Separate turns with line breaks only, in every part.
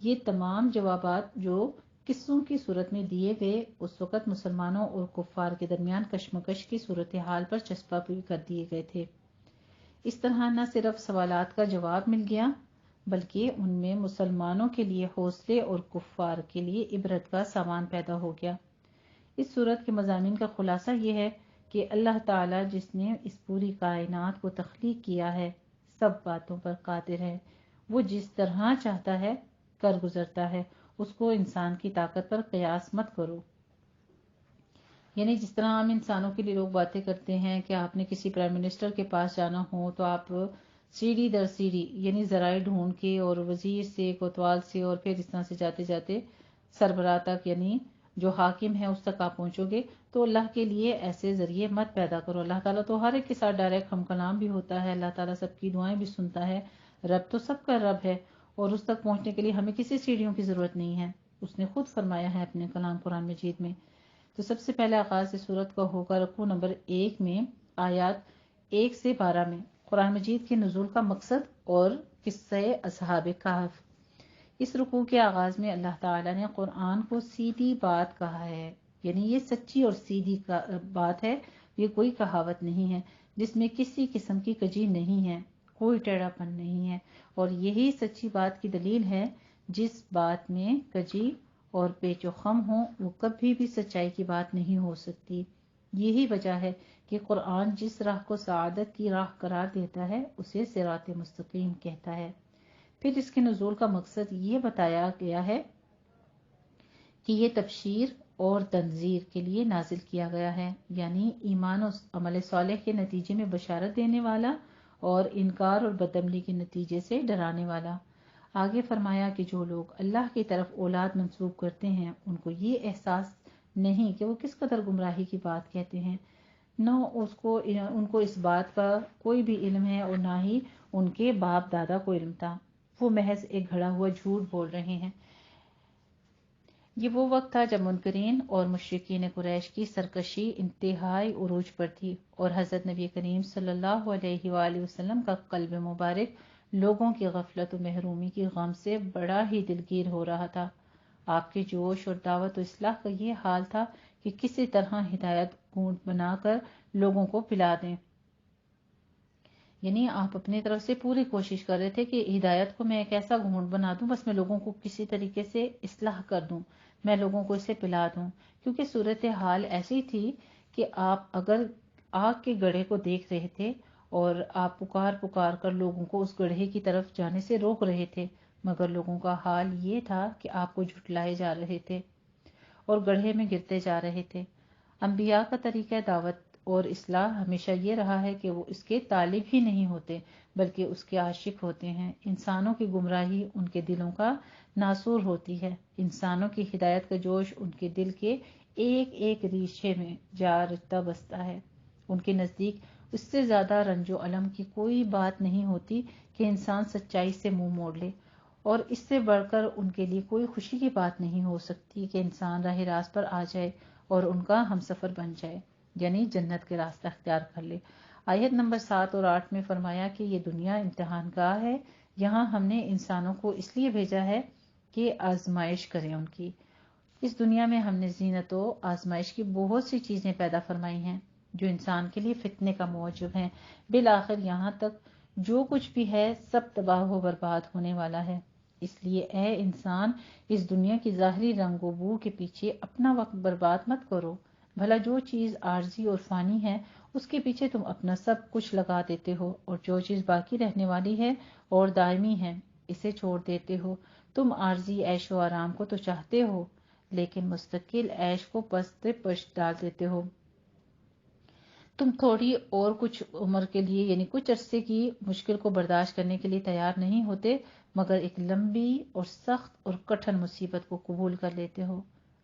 یہ تمام جوابات جو قصوں کی صورت میں دیے گئے اس وقت مسلمانوں اور کفار کے درمیان کشمکش کی صورتحال پر چسپاں بھی کر دیے گئے تھے۔ اس طرح نہ صرف سوالات کا جواب مل گیا بلکہ ان میں مسلمانوں کے لیے حوصلے اور کفار کے لیے عبرت کا سامان پیدا ہو گیا۔ اس صورت کے مضامین کا خلاصہ یہ ہے کہ اللہ تعالیٰ جس نے اس پوری کائنات کو تخلیق کیا ہے سب باتوں پر قادر ہے۔ وہ جس طرح چاہتا ہے کر گزرتا ہے، اس کو انسان کی طاقت پر قیاس مت کرو۔ یعنی جس طرح ہم انسانوں کے لیے لوگ باتیں کرتے ہیں کہ آپ نے کسی پرائم منسٹر کے پاس جانا ہو تو آپ سیڑھی در سیڑھی یعنی ذرائع ڈھونڈ کے اور وزیر سے کوتوال سے اور پھر اس طرح سے جاتے جاتے سربراہ تک یعنی جو حاکم ہے اس تک آپ پہنچو گے، تو اللہ کے لیے ایسے ذریعے مت پیدا کرو۔ اللہ تعالیٰ تو ہر ایک کے ساتھ ڈائریکٹ ہم کلام بھی ہوتا ہے، اللہ تعالیٰ سب کی دعائیں بھی سنتا ہے، رب تو سب کا رب ہے اور اس تک پہنچنے کے لیے ہمیں کسی سیڑھیوں کی ضرورت نہیں ہے، اس نے خود فرمایا ہے اپنے کلام قرآن مجید میں۔ تو سب سے پہلے آغاز اس سورت کا ہوگا رکوع نمبر 1 میں آیات 1 سے 12 میں قرآن مجید کے نزول کا مقصد اور قصہ اصحاب کہف۔ اس رکوع کے آغاز میں اللہ تعالیٰ نے قرآن کو سیدھی بات کہا ہے، یعنی یہ سچی اور سیدھی بات ہے، یہ کوئی کہاوت نہیں ہے جس میں کسی قسم کی کجی نہیں ہے، کوئی ٹیڑھا پن نہیں ہے، اور یہی سچی بات کی دلیل ہے۔ جس بات میں کجی اور پیچ و خم ہو وہ کبھی بھی سچائی کی بات نہیں ہو سکتی۔ یہی وجہ ہے کہ قرآن جس راہ کو سعادت کی راہ قرار دیتا ہے اسے صراط مستقیم کہتا ہے۔ پھر اس کے نزول کا مقصد یہ بتایا گیا ہے کہ یہ تبشیر اور تنذیر کے لیے نازل کیا گیا ہے، یعنی ایمان و عمل صالح کے نتیجے میں بشارت دینے والا اور انکار اور بدعملی کے نتیجے سے ڈرانے والا۔ آگے فرمایا کہ جو لوگ اللہ کی طرف اولاد منسوب کرتے ہیں ان کو یہ احساس نہیں کہ وہ کس قدر گمراہی کی بات کہتے ہیں، نہ ان کو اس بات کا کوئی بھی علم ہے اور نہ ہی ان کے باپ دادا کو علم تھا، وہ محض ایک گھڑا ہوا جھوٹ بول رہے ہیں۔ یہ وہ وقت تھا جب منکرین اور مشرکین قریش کی سرکشی انتہائی عروج پر تھی اور حضرت نبی کریم صلی اللہ علیہ وآلہ وسلم کا قلب مبارک لوگوں کی غفلت و محرومی کی غم سے بڑا ہی دلگیر ہو رہا تھا۔ آپ کے جوش اور دعوت و اصلاح کا یہ حال تھا کہ کسی طرح ہدایت گونٹ بنا کر لوگوں کو پلا دیں، یعنی آپ اپنی طرف سے پوری کوشش کر رہے تھے کہ ہدایت کو میں ایک ایسا گھونٹ بنا دوں، بس میں لوگوں کو کسی طریقے سے اصلاح کر دوں، میں لوگوں کو اسے پلا دوں، کیونکہ صورتحال ایسی تھی کہ آپ اگر آگ کے گڑھے کو دیکھ رہے تھے اور آپ پکار پکار کر لوگوں کو اس گڑھے کی طرف جانے سے روک رہے تھے، مگر لوگوں کا حال یہ تھا کہ آپ کو جھٹلائے جا رہے تھے اور گڑھے میں گرتے جا رہے تھے۔ انبیاء کا طریقہ دعوت اور اصلاح ہمیشہ یہ رہا ہے کہ وہ اس کے طالب ہی نہیں ہوتے بلکہ اس کے عاشق ہوتے ہیں۔ انسانوں کی گمراہی ان کے دلوں کا ناسور ہوتی ہے، انسانوں کی ہدایت کا جوش ان کے دل کے ایک ایک ریشے میں جا رچتا بستا ہے۔ ان کے نزدیک اس سے زیادہ رنج و الم کی کوئی بات نہیں ہوتی کہ انسان سچائی سے منہ موڑ لے، اور اس سے بڑھ کر ان کے لیے کوئی خوشی کی بات نہیں ہو سکتی کہ انسان راہ راست پر آ جائے اور ان کا ہمسفر بن جائے، یعنی جنت کے راستہ اختیار کر لے۔ آیت نمبر 7 اور 8 میں فرمایا کہ یہ دنیا امتحان گاہ ہے، یہاں ہم نے انسانوں کو اس لیے بھیجا ہے کہ آزمائش کریں ان کی۔ اس دنیا میں ہم نے زینت و آزمائش کی بہت سی چیزیں پیدا فرمائی ہیں جو انسان کے لیے فتنے کا موجب ہیں، بالآخر یہاں تک جو کچھ بھی ہے سب تباہ و برباد ہونے والا ہے۔ اس لیے اے انسان اس دنیا کی ظاہری رنگ و بو کے پیچھے اپنا وقت برباد مت کرو، بھلا جو چیز عارضی اور فانی ہے اس کے پیچھے تم اپنا سب کچھ لگا دیتے ہو، اور جو چیز باقی رہنے والی ہے اور دائمی ہے اسے چھوڑ دیتے ہو۔ تم عارضی عیش و آرام کو تو چاہتے ہو لیکن مستقل عیش کو پست پشت ڈال دیتے ہو۔ تم تھوڑی اور کچھ عمر کے لیے یعنی کچھ عرصے کی مشکل کو برداشت کرنے کے لیے تیار نہیں ہوتے مگر ایک لمبی اور سخت اور کٹھن مصیبت کو قبول کر لیتے ہو۔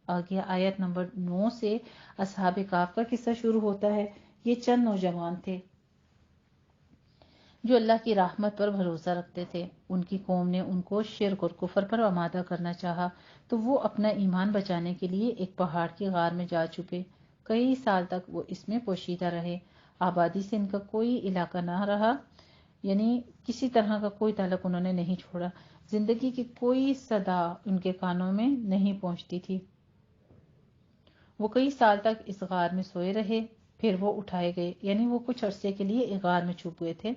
آگے آیت نمبر 9 سے اصحاب کہف کا قصہ شروع ہوتا ہے۔ یہ چند نوجوان تھے جو اللہ کی رحمت پر بھروسہ رکھتے تھے۔ ان کی قوم نے ان کو شرک اور کفر پر آمادہ کرنا چاہا تو وہ اپنا ایمان بچانے کے لیے ایک پہاڑ کی غار میں جا چھپے۔ کئی سال تک وہ اس میں پوشیدہ رہے، آبادی سے ان کا کوئی علاقہ نہ رہا، یعنی کسی طرح کا کوئی تعلق انہوں نے نہیں چھوڑا۔ زندگی کی کوئی صدا ان کے کانوں میں نہیں پہنچتی تھی۔ وہ کئی سال تک اس غار میں سوئے رہے، پھر وہ اٹھائے گئے، یعنی وہ کچھ عرصے کے لیے غار میں چھپ ہوئے تھے،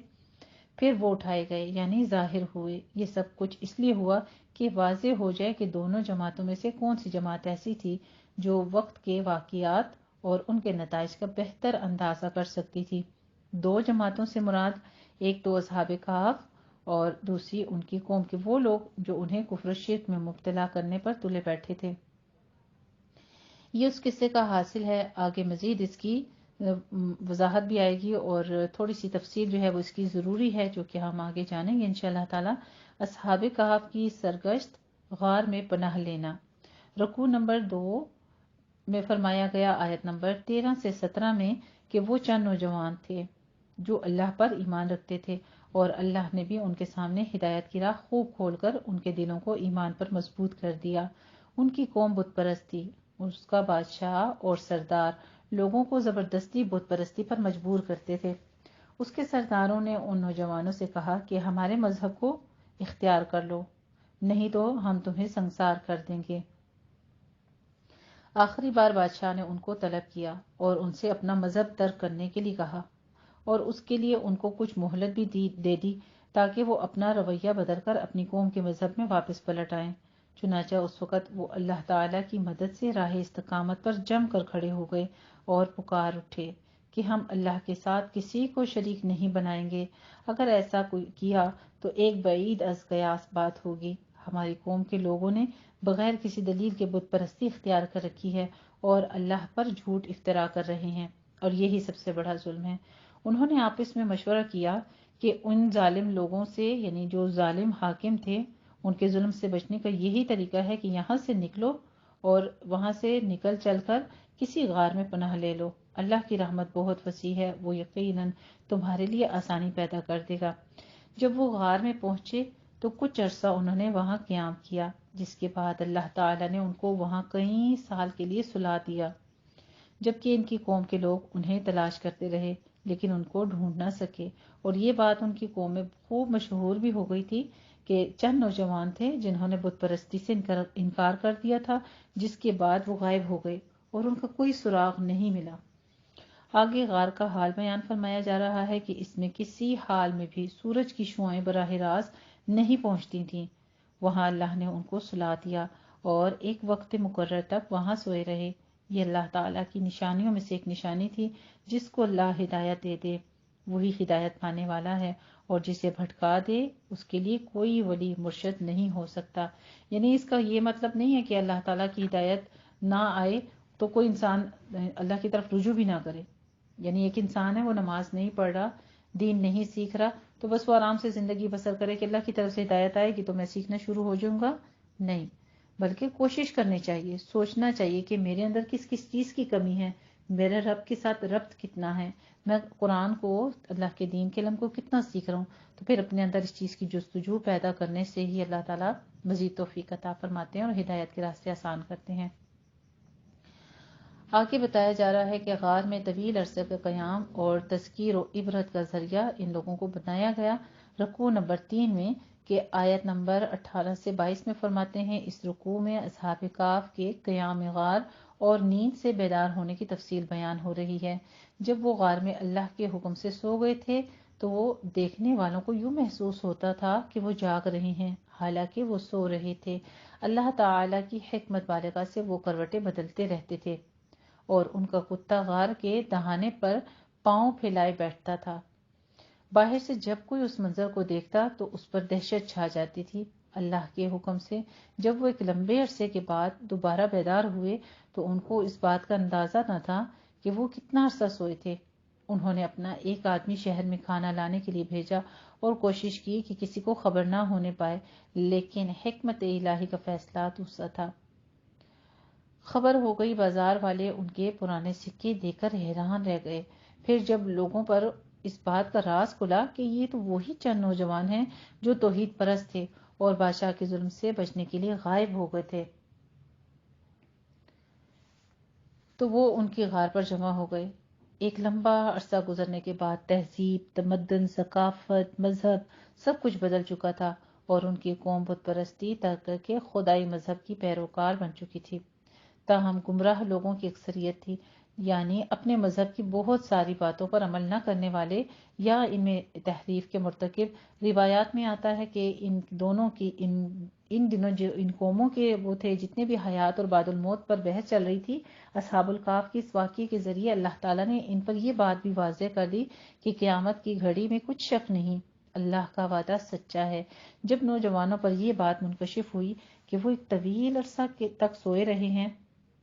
پھر وہ اٹھائے گئے یعنی ظاہر ہوئے۔ یہ سب کچھ اس لیے ہوا کہ واضح ہو جائے کہ دونوں جماعتوں میں سے کون سی جماعت ایسی تھی جو وقت کے واقعات اور ان کے نتائج کا بہتر اندازہ کر سکتی تھی۔ دو جماعتوں سے مراد ایک تو اصحاب کہف اور دوسری ان کی قوم کے وہ لوگ جو انہیں کفر و شرک میں مبتلا کرنے پر تلے بیٹھے تھے۔ یہ اس قصے کا حاصل ہے۔ آگے مزید اس کی وضاحت بھی آئے گی اور تھوڑی سی تفصیل جو ہے وہ اس کی ضروری ہے، جو کہ ہم آگے جانیں گے انشاءاللہ تعالی۔ اصحاب کہف کی سرگشت، غار میں پناہ لینا۔ رکوع نمبر 2 میں فرمایا گیا آیت نمبر 13 سے 17 میں کہ وہ چند نوجوان تھے جو اللہ پر ایمان رکھتے تھے اور اللہ نے بھی ان کے سامنے ہدایت کی راہ خوب کھول کر ان کے دلوں کو ایمان پر مضبوط کر دیا۔ ان کی قوم بت پرست تھی، اس کا بادشاہ اور سردار لوگوں کو زبردستی بت پرستی پر مجبور کرتے تھے۔ اس کے سرداروں نے ان نوجوانوں سے کہا کہ ہمارے مذہب کو اختیار کر لو، نہیں تو ہم تمہیں سنسار کر دیں گے۔ آخری بار بادشاہ نے ان کو طلب کیا اور ان سے اپنا مذہب ترک کرنے کے لیے کہا اور اس کے لیے ان کو کچھ مہلت بھی دے دی تاکہ وہ اپنا رویہ بدل کر اپنی قوم کے مذہب میں واپس پلٹ آئیں۔ چنانچہ اس وقت وہ اللہ تعالیٰ کی مدد سے راہ استقامت پر جم کر کھڑے ہو گئے اور پکار اٹھے کہ ہم اللہ کے ساتھ کسی کو شریک نہیں بنائیں گے، اگر ایسا کوئی کیا تو ایک بعید از قیاس بات ہوگی۔ ہماری قوم کے لوگوں نے بغیر کسی دلیل کے بت پرستی اختیار کر رکھی ہے اور اللہ پر جھوٹ افطرا کر رہے ہیں، اور یہی سب سے بڑا ظلم ہے۔ انہوں نے آپس میں مشورہ کیا کہ ان ظالم لوگوں سے، یعنی جو ظالم حاکم تھے، ان کے ظلم سے بچنے کا یہی طریقہ ہے کہ یہاں سے نکلو اور وہاں سے نکل چل کر کسی غار میں پناہ لے لو۔ اللہ کی رحمت بہت وسیع ہے، وہ یقیناً تمہارے لیے آسانی پیدا کر دے گا۔ جب وہ غار میں پہنچے تو کچھ عرصہ انہوں نے وہاں قیام کیا، جس کے بعد اللہ تعالیٰ نے ان کو وہاں کئی سال کے لیے سلا دیا، جبکہ ان کی قوم کے لوگ انہیں تلاش کرتے رہے لیکن ان کو ڈھونڈ نہ سکے۔ اور یہ بات ان کی قوم میں خوب مشہور بھی ہو گئی تھی کہ چند نوجوان تھے جنہوں نے بت پرستی سے انکار کر دیا تھا، جس کے بعد وہ غائب ہو گئے اور ان کا کوئی سراغ نہیں ملا۔ آگے غار کا حال بیان فرمایا جا رہا ہے کہ اس میں کسی حال میں بھی سورج کی شعاعیں براہ راست نہیں پہنچتی تھیں۔ وہاں اللہ نے ان کو سلا دیا اور ایک وقت مقرر تک وہاں سوئے رہے۔ یہ اللہ تعالیٰ کی نشانیوں میں سے ایک نشانی تھی۔ جس کو اللہ ہدایت دے دے وہی ہدایت پانے والا ہے، اور جسے بھٹکا دے اس کے لیے کوئی ولی مرشد نہیں ہو سکتا۔ یعنی اس کا یہ مطلب نہیں ہے کہ اللہ تعالیٰ کی ہدایت نہ آئے تو کوئی انسان اللہ کی طرف رجوع بھی نہ کرے۔ یعنی ایک انسان ہے، وہ نماز نہیں پڑھ رہا، دین نہیں سیکھ رہا، تو بس وہ آرام سے زندگی بسر کرے کہ اللہ کی طرف سے ہدایت آئے گی تو میں سیکھنا شروع ہو جاؤں گا؟ نہیں، بلکہ کوشش کرنی چاہیے، سوچنا چاہیے کہ میرے اندر کس کس چیز کی کمی ہے، میرے رب کے ساتھ ربط کتنا ہے، میں قرآن کو، اللہ کے دین کے علم کو کتنا سیکھ رہا ہوں۔ تو پھر اپنے اندر اس چیز کی جستجو پیدا کرنے سے ہی اللہ تعالیٰ مزید توفیق عطا فرماتے ہیں اور ہدایت کے راستے آسان کرتے ہیں۔ آگے بتایا جا رہا ہے کہ غار میں طویل عرصے کا قیام اور تذکیر و عبرت کا ذریعہ ان لوگوں کو بنایا گیا۔ رکوع نمبر 3 میں کہ آیت نمبر 18 سے 22 میں فرماتے ہیں، اس رکوع میں اصحاب کہف کے قیام غار اور نیند سے بیدار ہونے کی تفصیل بیان ہو رہی ہے۔ جب وہ غار میں اللہ کے حکم سے سو گئے تھے تو وہ دیکھنے والوں کو یوں محسوس ہوتا تھا کہ وہ جاگ رہے ہیں، حالانکہ وہ سو رہے تھے۔ اللہ تعالیٰ کی حکمت بالغہ سے وہ کروٹیں بدلتے رہتے تھے اور ان کا کتا غار کے دہانے پر پاؤں پھیلائے بیٹھتا تھا۔ باہر سے جب کوئی اس منظر کو دیکھتا تو اس پر دہشت چھا جاتی تھی۔ اللہ کے حکم سے جب وہ ایک لمبے عرصے کے بعد دوبارہ بیدار ہوئے تو ان کو اس بات کا اندازہ نہ تھا کہ وہ کتنا عرصہ سوئے تھے۔ انہوں نے اپنا ایک آدمی شہر میں کھانا لانے کے لیے بھیجا اور کوشش کی کہ کسی کو خبر نہ ہونے پائے، لیکن حکمت الہی کا فیصلہ دوسرا تھا۔ خبر ہو گئی، بازار والے ان کے پرانے سکے دیکھ کر حیران رہ گئے۔ پھر جب لوگوں پر اس بات کا راز کھلا کہ یہ تو وہی چند نوجوان ہیں جو توحید پرست تھے اور بادشاہ کے ظلم سے بچنے کے لیے غائب ہو گئے تھے، تو وہ ان کی غار پر جمع ہو گئے۔ ایک لمبا عرصہ گزرنے کے بعد تہذیب، تمدن، ثقافت، مذہب سب کچھ بدل چکا تھا اور ان کی قوم بت پرستی ترک کر کے خدائی مذہب کی پیروکار بن چکی تھی۔ تاہم گمراہ لوگوں کی اکثریت تھی، یعنی اپنے مذہب کی بہت ساری باتوں پر عمل نہ کرنے والے یا ان میں تحریف کے مرتکب۔ روایات میں آتا ہے کہ ان دونوں کی ان دنوں جو ان قوموں کے وہ تھے جتنے بھی حیات اور بعد الموت پر بحث چل رہی تھی، اصحاب الکہف کی اس واقعے کے ذریعے اللہ تعالیٰ نے ان پر یہ بات بھی واضح کر دی کہ قیامت کی گھڑی میں کچھ شک نہیں، اللہ کا وعدہ سچا ہے۔ جب نوجوانوں پر یہ بات منکشف ہوئی کہ وہ ایک طویل عرصہ تک سوئے رہے ہیں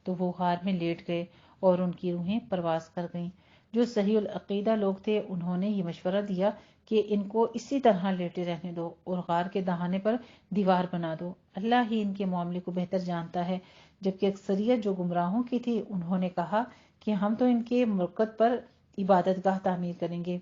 تو وہ غار میں لیٹ گئے اور ان کی روحیں پرواز کر گئیں۔ جو صحیح العقیدہ لوگ تھے انہوں نے یہ مشورہ دیا کہ ان کو اسی طرح لیٹے رہنے دو اور غار کے دہانے پر دیوار بنا دو، اللہ ہی ان کے معاملے کو بہتر جانتا ہے۔ جبکہ اکثریت جو گمراہوں کی تھی انہوں نے کہا کہ ہم تو ان کے مرکز پر عبادت گاہ تعمیر کریں گے۔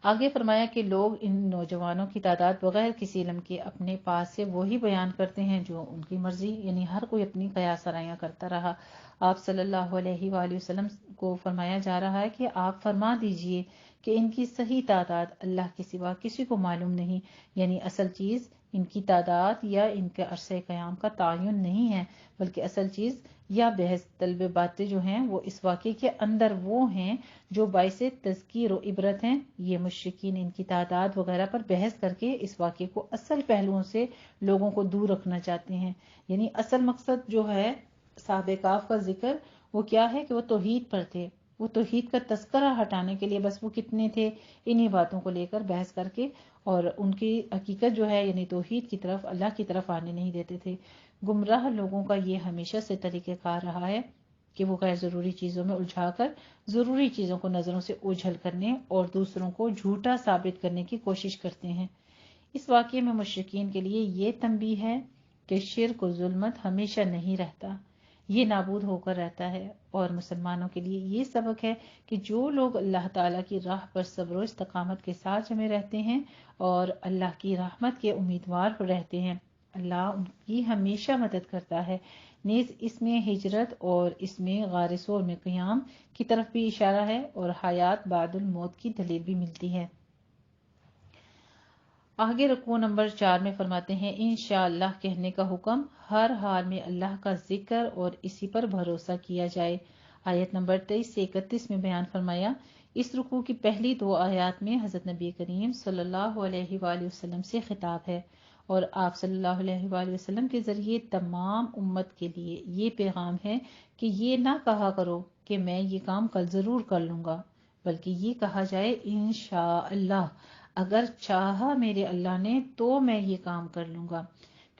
آگے فرمایا کہ لوگ ان نوجوانوں کی تعداد بغیر کسی علم کے اپنے پاس سے وہی بیان کرتے ہیں جو ان کی مرضی، یعنی ہر کوئی اپنی قیاس آرائیاں کرتا رہا۔ آپ صلی اللہ علیہ وآلہ وسلم کو فرمایا جا رہا ہے کہ آپ فرما دیجئے کہ ان کی صحیح تعداد اللہ کے سوا کسی کو معلوم نہیں، یعنی اصل چیز ان کی تعداد یا ان کے عرصہ قیام کا تعین نہیں ہے، بلکہ اصل چیز یا بحث طلب باتیں جو ہیں وہ اس واقعے کے اندر وہ ہیں جو باعث تذکیر و عبرت ہیں۔ یہ مشرکین ان کی تعداد وغیرہ پر بحث کر کے اس واقعے کو اصل پہلوؤں سے لوگوں کو دور رکھنا چاہتے ہیں، یعنی اصل مقصد جو ہے اصحاب کہف کا ذکر وہ کیا ہے کہ وہ توحید پر تھے، وہ توحید کا تذکرہ ہٹانے کے لیے بس وہ کتنے تھے انہی باتوں کو لے کر بحث کر کے، اور ان کی حقیقت جو ہے یعنی توحید کی طرف اللہ کی طرف آنے نہیں دیتے تھے۔ گمراہ لوگوں کا یہ ہمیشہ سے طریقہ کار رہا ہے کہ وہ غیر ضروری چیزوں میں الجھا کر ضروری چیزوں کو نظروں سے اوجھل کرنے اور دوسروں کو جھوٹا ثابت کرنے کی کوشش کرتے ہیں۔ اس واقعے میں مشرکین کے لیے یہ تنبیہ ہے کہ شرک و ظلمت ہمیشہ نہیں رہتا، یہ نابود ہو کر رہتا ہے، اور مسلمانوں کے لیے یہ سبق ہے کہ جو لوگ اللہ تعالیٰ کی راہ پر صبر و استقامت کے ساتھ جمے رہتے ہیں اور اللہ کی رحمت کے امیدوار رہتے ہیں، اللہ ان کی ہمیشہ مدد کرتا ہے۔ نیز اس میں ہجرت اور اس میں غار ثور میں قیام کی طرف بھی اشارہ ہے اور حیات بعد الموت کی دلیل بھی ملتی ہے۔ آگے رکوع نمبر 4 میں فرماتے ہیں انشاءاللہ کہنے کا حکم، ہر حال میں اللہ کا ذکر اور اسی پر بھروسہ کیا جائے۔ آیت نمبر 23 سے 31 میں بیان فرمایا۔ اس رکوع کی پہلی 2 آیات میں حضرت نبی کریم صلی اللہ علیہ وآلہ وسلم سے خطاب ہے اور آپ صلی اللہ علیہ وآلہ وسلم کے ذریعے تمام امت کے لیے یہ پیغام ہے کہ یہ نہ کہا کرو کہ میں یہ کام کل ضرور کر لوں گا، بلکہ یہ کہا جائے انشاءاللہ، اگر چاہا میرے اللہ نے تو میں یہ کام کر لوں گا،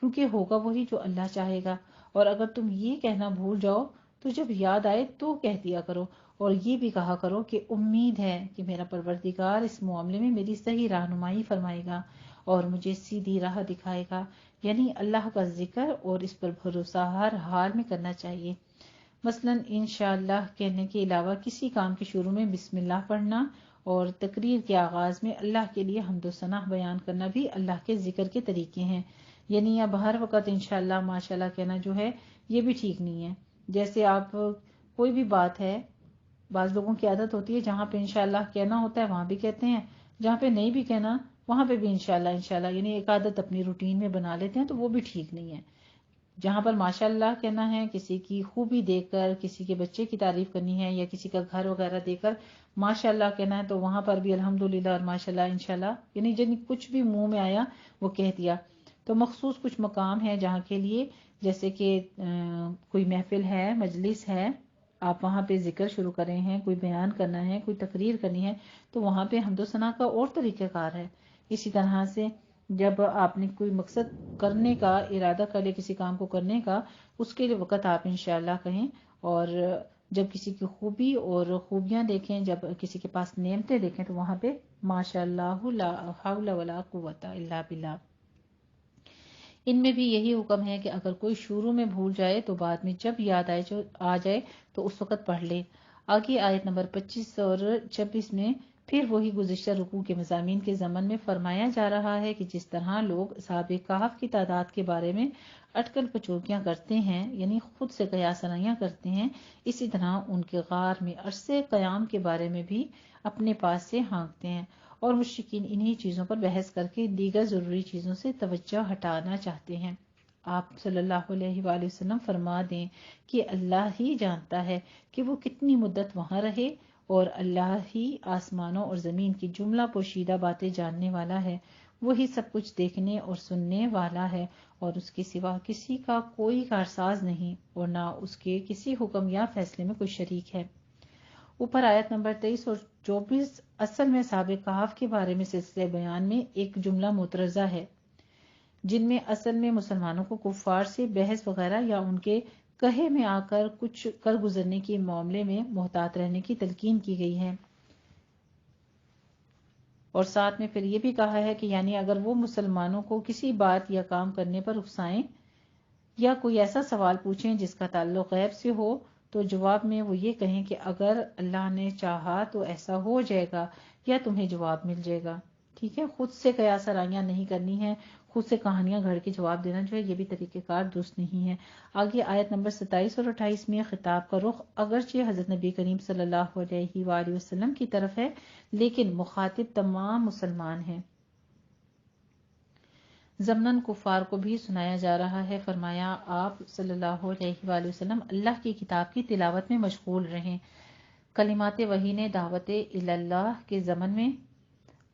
کیونکہ ہوگا وہی جو اللہ چاہے گا۔ اور اگر تم یہ کہنا بھول جاؤ تو جب یاد آئے تو کہہ دیا کرو، اور یہ بھی کہا کرو کہ امید ہے کہ میرا پروردگار اس معاملے میں میری صحیح رہنمائی فرمائے گا اور مجھے سیدھی راہ دکھائے گا، یعنی اللہ کا ذکر اور اس پر بھروسہ ہر حال میں کرنا چاہیے۔ مثلا انشاءاللہ کہنے کے علاوہ کسی کام کے شروع میں بسم اللہ پڑھنا اور تقریر کے آغاز میں اللہ کے لیے حمد و ثنا بیان کرنا بھی اللہ کے ذکر کے طریقے ہیں، یعنی اب ہر وقت انشاءاللہ ماشاءاللہ کہنا جو ہے یہ بھی ٹھیک نہیں ہے۔ جیسے آپ کوئی بھی بات ہے، بعض لوگوں کی عادت ہوتی ہے جہاں پہ انشاءاللہ کہنا ہوتا ہے وہاں بھی کہتے ہیں، جہاں پہ نہیں بھی کہنا وہاں پہ بھی انشاءاللہ انشاءاللہ، یعنی ایک عادت اپنی روٹین میں بنا لیتے ہیں، تو وہ بھی ٹھیک نہیں ہے۔ جہاں پر ماشاءاللہ کہنا ہے، کسی کی خوبی دیکھ کر، کسی کے بچے کی تعریف کرنی ہے یا کسی کا گھر وغیرہ دیکھ کر ماشاءاللہ کہنا ہے، تو وہاں پر بھی الحمدللہ اور ماشاءاللہ انشاءاللہ، یعنی جن کچھ بھی منہ میں آیا وہ کہہ دیا۔ تو مخصوص کچھ مقام ہے جہاں کے لیے، جیسے کہ کوئی محفل ہے، مجلس ہے، آپ وہاں پہ ذکر شروع کر رہے ہیں، کوئی بیان کرنا ہے، کوئی تقریر کرنی ہے، تو وہاں پہ حمد و ثنا کا اور طریقہ کار ہے۔ اسی طرح سے جب آپ نے کوئی مقصد کرنے کا ارادہ کر لے، کسی کام کو کرنے کا، اس کے لیے وقت آپ انشاءاللہ کہیں، اور جب کسی کی خوبی اور خوبیاں دیکھیں، جب کسی کے پاس نعمتیں دیکھیں، تو وہاں پہ ماشاءاللہ لا حول ولا قوت الا باللہ۔ ان میں بھی یہی حکم ہے کہ اگر کوئی شروع میں بھول جائے تو بعد میں جب یاد آ جائے تو اس وقت پڑھ لے۔ آگے آیت نمبر 25 اور 26 میں پھر وہی گزشتہ رکوع کے مضامین کے ضمن میں فرمایا جا رہا ہے کہ جس طرح لوگ اصحاب کہف کی تعداد کے بارے میں اٹکل پچوکیاں کرتے ہیں، یعنی خود سے قیاس آرائیاں کرتے ہیں، اسی طرح ان کے غار میں عرصے قیام کے بارے میں بھی اپنے پاس سے ہانکتے ہیں، اور مشرکین انہی چیزوں پر بحث کر کے دیگر ضروری چیزوں سے توجہ ہٹانا چاہتے ہیں۔ آپ صلی اللہ علیہ وآلہ وسلم فرما دیں کہ اللہ ہی جانتا ہے کہ وہ کتنی مدت وہاں رہے، اور اللہ ہی آسمانوں اور زمین کی جملہ پوشیدہ باتیں جاننے والا ہے، وہی سب کچھ دیکھنے اور سننے والا ہے، اور اس کے سوا کسی کا کوئی کارساز نہیں، اور نہ اس کے کسی حکم یا فیصلے میں کوئی شریک ہے۔ اوپر آیت نمبر 23 اور 24 اصل میں اصحاب کہف کے بارے میں سلسلہ بیان میں ایک جملہ مترجہ ہے، جن میں اصل میں مسلمانوں کو کفار سے بحث وغیرہ یا ان کے کہے میں آ کر کچھ کر گزرنے کے معاملے میں محتاط رہنے کی تلقین کی گئی ہے، اور ساتھ میں پھر یہ بھی کہا ہے کہ یعنی اگر وہ مسلمانوں کو کسی بات یا کام کرنے پر اکسائیں یا کوئی ایسا سوال پوچھیں جس کا تعلق غیب سے ہو، تو جواب میں وہ یہ کہیں کہ اگر اللہ نے چاہا تو ایسا ہو جائے گا، یا تمہیں جواب مل جائے گا۔ ٹھیک ہے، خود سے قیاس آرائیاں نہیں کرنی ہے، خود سے کہانیاں گھڑ کے جواب دینا جو ہے یہ بھی طریقہ کار درست نہیں ہے۔ آگے آیت نمبر 27 اور 28 میں خطاب کا رخ اگرچہ حضرت نبی کریم صلی اللہ علیہ وآلہ وسلم کی طرف ہے، لیکن مخاطب تمام مسلمان ہیں۔ ضمناً کفار کو بھی سنایا جا رہا ہے، فرمایا آپ صلی اللہ علیہ وآلہ وسلم اللہ کی کتاب کی تلاوت میں مشغول رہیں، کلمات وحی نے دعوت اللہ کے ضمن میں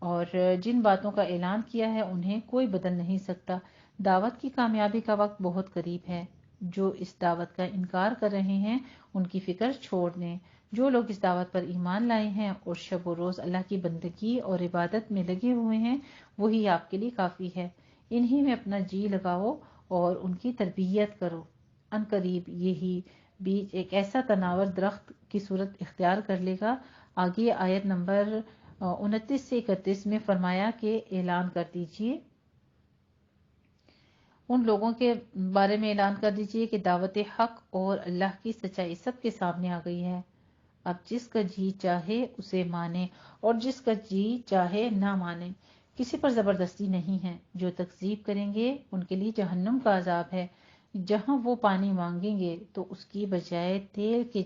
اور جن باتوں کا اعلان کیا ہے انہیں کوئی بدل نہیں سکتا۔ دعوت کی کامیابی کا وقت بہت قریب ہے، جو اس دعوت کا انکار کر رہے ہیں ان کی فکر چھوڑ دیں، جو لوگ اس دعوت پر ایمان لائے ہیں اور شب و روز اللہ کی بندگی اور عبادت میں لگے ہوئے ہیں، وہی آپ کے لیے کافی ہے، انہی میں اپنا جی لگاؤ اور ان کی تربیت کرو، ان قریب یہی بیج ایک ایسا تناور درخت کی صورت اختیار کر لے گا۔ آگے آیت نمبر 29 سے 31 میں فرمایا کہ اعلان کر دیجئے، ان لوگوں کے بارے میں اعلان کر دیجئے کہ دعوت حق اور اللہ کی سچائی سب کے سامنے آ گئی ہے، اب جس کا جی چاہے اسے مانے اور جس کا جی چاہے نہ مانے، کسی پر زبردستی نہیں ہے، جو تکذیب کریں گے ان کے لیے جہنم کا عذاب ہے، جہاں وہ پانی مانگیں گے تو اس کی بجائے تیل کے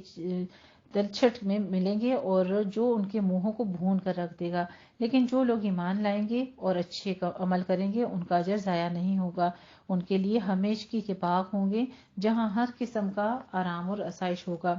تلچھٹ میں ملیں گے اور جو ان کے منہوں کو بھون کر رکھ دے گا، لیکن جو لوگ ایمان لائیں گے اور اچھے عمل کریں گے ان کا اجر ضائع نہیں ہوگا، ان کے لیے ہمیشگی کے باغ ہوں گے جہاں ہر قسم کا آرام اور آسائش ہوگا۔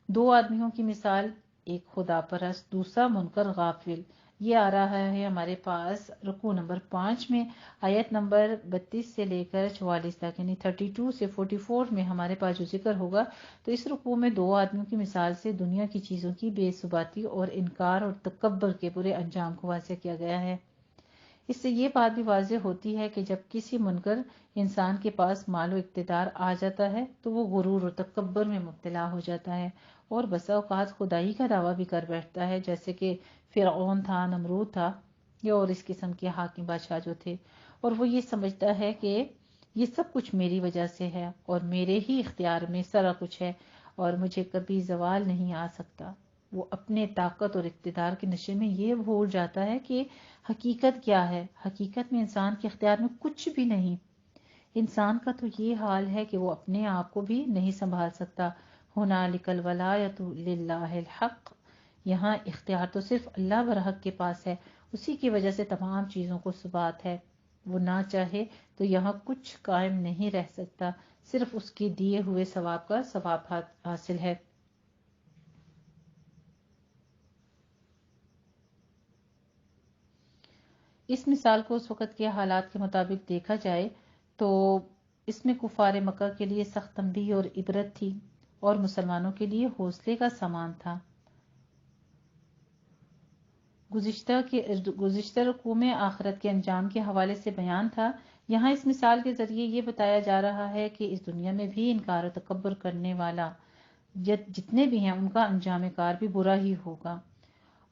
دو آدمیوں کی مثال، ایک خدا پرست دوسرا منکر غافل، یہ آ رہا ہے ہمارے پاس رکوع نمبر 5 میں، آیت نمبر 32 سے لے کر 44 تک، یعنی 32 سے 44 میں ہمارے پاس جو ذکر ہوگا، تو اس رکوع میں دو آدمیوں کی مثال سے دنیا کی چیزوں کی بے ثباتی اور انکار اور تکبر کے برے انجام کو واضح کیا گیا ہے۔ اس سے یہ بات بھی واضح ہوتی ہے کہ جب کسی منکر انسان کے پاس مال و اقتدار آ جاتا ہے تو وہ غرور اور تکبر میں مبتلا ہو جاتا ہے، اور بسا اوقات خدائی کا دعویٰ بھی کر بیٹھتا ہے، جیسے کہ فرعون تھا، نمرود تھا، یا اور اس قسم کے حاکم بادشاہ جو تھے، اور وہ یہ سمجھتا ہے کہ یہ سب کچھ میری وجہ سے ہے اور میرے ہی اختیار میں سارا کچھ ہے اور مجھے کبھی زوال نہیں آ سکتا۔ وہ اپنے طاقت اور اقتدار کے نشے میں یہ بھول جاتا ہے کہ حقیقت کیا ہے۔ حقیقت میں انسان کے اختیار میں کچھ بھی نہیں۔ انسان کا تو یہ حال ہے کہ وہ اپنے آپ کو بھی نہیں سنبھال سکتا۔ ہنالک الولایۃ للہ الحق، یہاں اختیار تو صرف اللہ برحق کے پاس ہے، اسی کی وجہ سے تمام چیزوں کو ثبات ہے، وہ نہ چاہے تو یہاں کچھ قائم نہیں رہ سکتا، صرف اس کے دیے ہوئے ثواب کا ثواب حاصل ہے۔ اس مثال کو اس وقت کے حالات کے مطابق دیکھا جائے تو اس میں کفار مکہ کے لیے سخت تنبیہ اور عبرت تھی، اور مسلمانوں کے لیے حوصلے کا سامان تھا۔ گزشتہ رکوع میں آخرت کے انجام کے حوالے سے بیان تھا، یہاں اس مثال کے ذریعے یہ بتایا جا رہا ہے کہ اس دنیا میں بھی انکار و تکبر کرنے والا جتنے بھی ہیں ان کا انجام کار بھی برا ہی ہوگا۔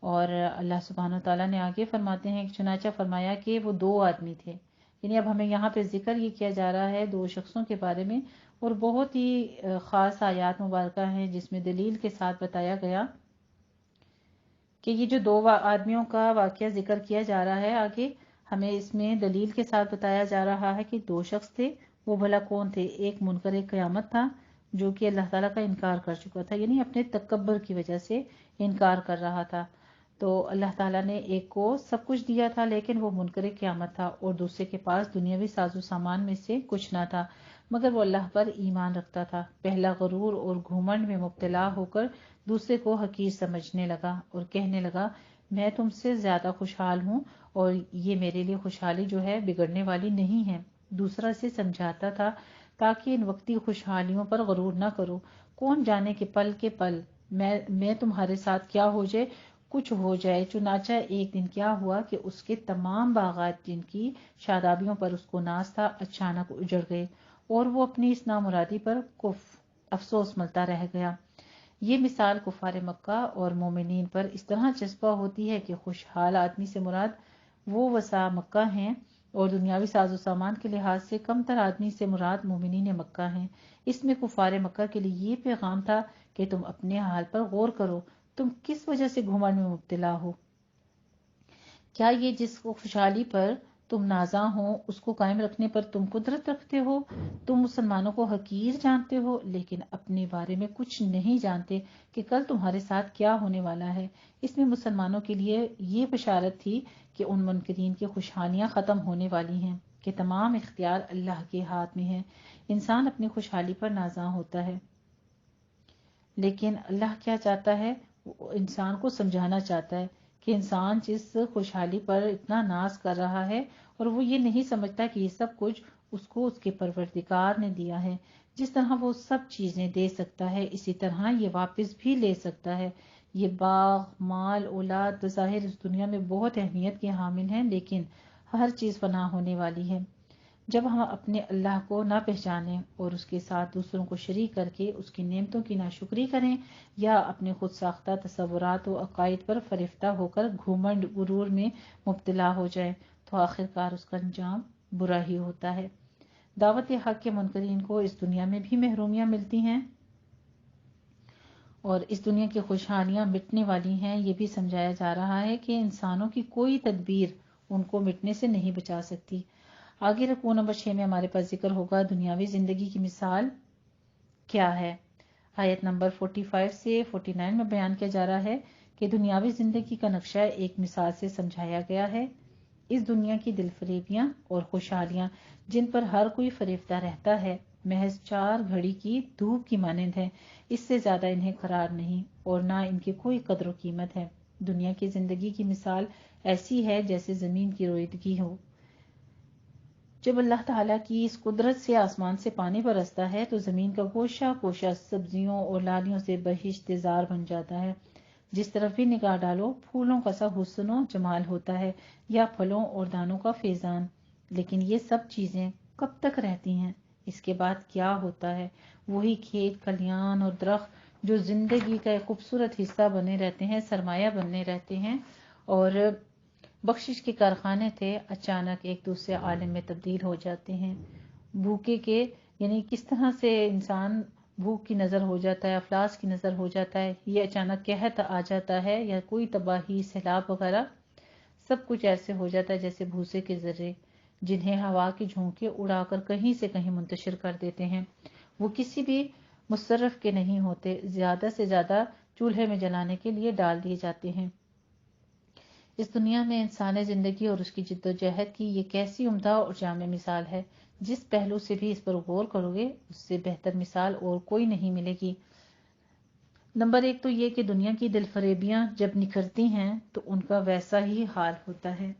اور اللہ سبحانہ وتعالیٰ نے آگے فرماتے ہیں، چنانچہ فرمایا کہ وہ دو آدمی تھے، یعنی اب ہمیں یہاں پہ ذکر یہ کیا جا رہا ہے دو شخصوں کے بارے میں، اور بہت ہی خاص آیات مبارکہ ہیں جس میں دلیل کے ساتھ بتایا گیا کہ یہ جو دو آدمیوں کا واقعہ ذکر کیا جا رہا ہے آگے، ہمیں اس میں دلیل کے ساتھ بتایا جا رہا ہے کہ دو شخص تھے، وہ بھلا کون تھے؟ ایک منکر قیامت تھا جو کہ اللہ تعالیٰ کا انکار کر چکا تھا، یعنی اپنے تکبر کی وجہ سے انکار کر رہا تھا، تو اللہ تعالیٰ نے ایک کو سب کچھ دیا تھا لیکن وہ منکر قیامت تھا، اور دوسرے کے پاس دنیاوی ساز و سامان میں سے کچھ نہ تھا مگر وہ اللہ پر ایمان رکھتا تھا۔ پہلا غرور اور گھمنڈ میں مبتلا ہو کر دوسرے کو حقیر سمجھنے لگا اور کہنے لگا میں تم سے زیادہ خوشحال ہوں اور یہ میرے لیے خوشحالی جو ہے بگڑنے والی نہیں ہے۔ دوسرا اسے سمجھاتا تھا تاکہ ان وقتی خوشحالیوں پر غرور نہ کرو، کون جانے کہ پل کے پل میں تمہارے ساتھ کیا ہو جائے، کچھ ہو جائے۔ چنانچہ ایک دن کیا ہوا کہ اس کے تمام باغات جن کی شادابیوں پر اس کو ناز تھا اچانک اجڑ گئے اور وہ اپنی اس نامرادی پر افسوس ملتا رہ گیا۔ یہ مثال کفار مکہ اور مومنین پر اس طرح چسپاں ہوتی ہے کہ خوشحال آدمی سے مراد وہ وسع مکہ ہیں اور دنیاوی ساز و سامان کے لحاظ سے کم تر آدمی سے مراد مومنین مکہ ہیں۔ اس میں کفار مکہ کے لیے یہ پیغام تھا کہ تم اپنے حال پر غور کرو، تم کس وجہ سے گھمنڈ میں مبتلا ہو؟ کیا یہ جس کو خوشحالی پر تم نازاں ہو اس کو قائم رکھنے پر تم قدرت رکھتے ہو؟ تم مسلمانوں کو حقیر جانتے ہو لیکن اپنے بارے میں کچھ نہیں جانتے کہ کل تمہارے ساتھ کیا ہونے والا ہے۔ اس میں مسلمانوں کے لیے یہ بشارت تھی کہ ان منکرین کی خوشحالیاں ختم ہونے والی ہیں، کہ تمام اختیار اللہ کے ہاتھ میں ہے۔ انسان اپنی خوشحالی پر نازاں ہوتا ہے لیکن اللہ کیا چاہتا ہے؟ وہ انسان کو سمجھانا چاہتا ہے کہ انسان جس خوشحالی پر اتنا ناز کر رہا ہے اور وہ یہ نہیں سمجھتا کہ یہ سب کچھ اس کو اس کے پروردگار نے دیا ہے۔ جس طرح وہ سب چیزیں دے سکتا ہے اسی طرح یہ واپس بھی لے سکتا ہے۔ یہ باغ، مال، اولاد بظاہر اس دنیا میں بہت اہمیت کے حامل ہیں لیکن ہر چیز فنا ہونے والی ہے۔ جب ہم اپنے اللہ کو نہ پہچانیں اور اس کے ساتھ دوسروں کو شریک کر کے اس کی نعمتوں کی ناشکری کریں یا اپنے خود ساختہ تصورات و عقائد پر فریفتہ ہو کر گھمنڈ غرور میں مبتلا ہو جائے تو آخرکار اس کا انجام برا ہی ہوتا ہے۔ دعوت حق کے منکرین کو اس دنیا میں بھی محرومیاں ملتی ہیں اور اس دنیا کی خوشحالیاں مٹنے والی ہیں۔ یہ بھی سمجھایا جا رہا ہے کہ انسانوں کی کوئی تدبیر ان کو مٹنے سے نہیں بچا سکتی۔ آگے رکوع نمبر 6 میں ہمارے پاس ذکر ہوگا دنیاوی زندگی کی مثال کیا ہے۔ آیت نمبر 45 سے 49 میں بیان کیا جا رہا ہے کہ دنیاوی زندگی کا نقشہ ایک مثال سے سمجھایا گیا ہے۔ اس دنیا کی دل فریبیاں اور خوشحالیاں جن پر ہر کوئی فریفتہ رہتا ہے محض 4 گھڑی کی دھوپ کی مانند ہے، اس سے زیادہ انہیں قرار نہیں اور نہ ان کی کوئی قدر و قیمت ہے۔ دنیا کی زندگی کی مثال ایسی ہے جیسے زمین کی رویدگی ہو۔ جب اللہ تعالیٰ کی اس قدرت سے آسمان سے پانی برستا ہے تو زمین کا گوشہ گوشہ سبزیوں اور لالیوں سے بہشت زار بن جاتا ہے۔ جس طرف بھی نگاہ ڈالو پھولوں کا سا حسن و جمال ہوتا ہے یا پھلوں اور دانوں کا فیضان، لیکن یہ سب چیزیں کب تک رہتی ہیں؟ اس کے بعد کیا ہوتا ہے؟ وہی کھیت کھلیان اور درخت جو زندگی کا ایک خوبصورت حصہ بنے رہتے ہیں، سرمایہ بنے رہتے ہیں اور بخشش کے کارخانے تھے، اچانک ایک دوسرے عالم میں تبدیل ہو جاتے ہیں۔ بھوکے کے یعنی کس طرح سے انسان بھوک کی نظر ہو جاتا ہے، افلاس کی نظر ہو جاتا ہے، یہ اچانک قحط آ جاتا ہے یا کوئی تباہی سیلاب وغیرہ، سب کچھ ایسے ہو جاتا ہے جیسے بھوسے کے ذرے جنہیں ہوا کے جھونکے اڑا کر کہیں سے کہیں منتشر کر دیتے ہیں۔ وہ کسی بھی مصرف کے نہیں ہوتے، زیادہ سے زیادہ چولہے میں جلانے کے لیے ڈال دیے جاتے ہیں۔ اس دنیا میں انسانی زندگی اور اس کی جد و جہد کی یہ کیسی عمدہ اور جامع مثال ہے، جس پہلو سے بھی اس پر غور کرو گے اس سے بہتر مثال اور کوئی نہیں ملے گی۔ نمبر 1 تو یہ کہ دنیا کی دل فریبیاں جب نکھرتی ہیں تو ان کا ویسا ہی حال ہوتا ہے،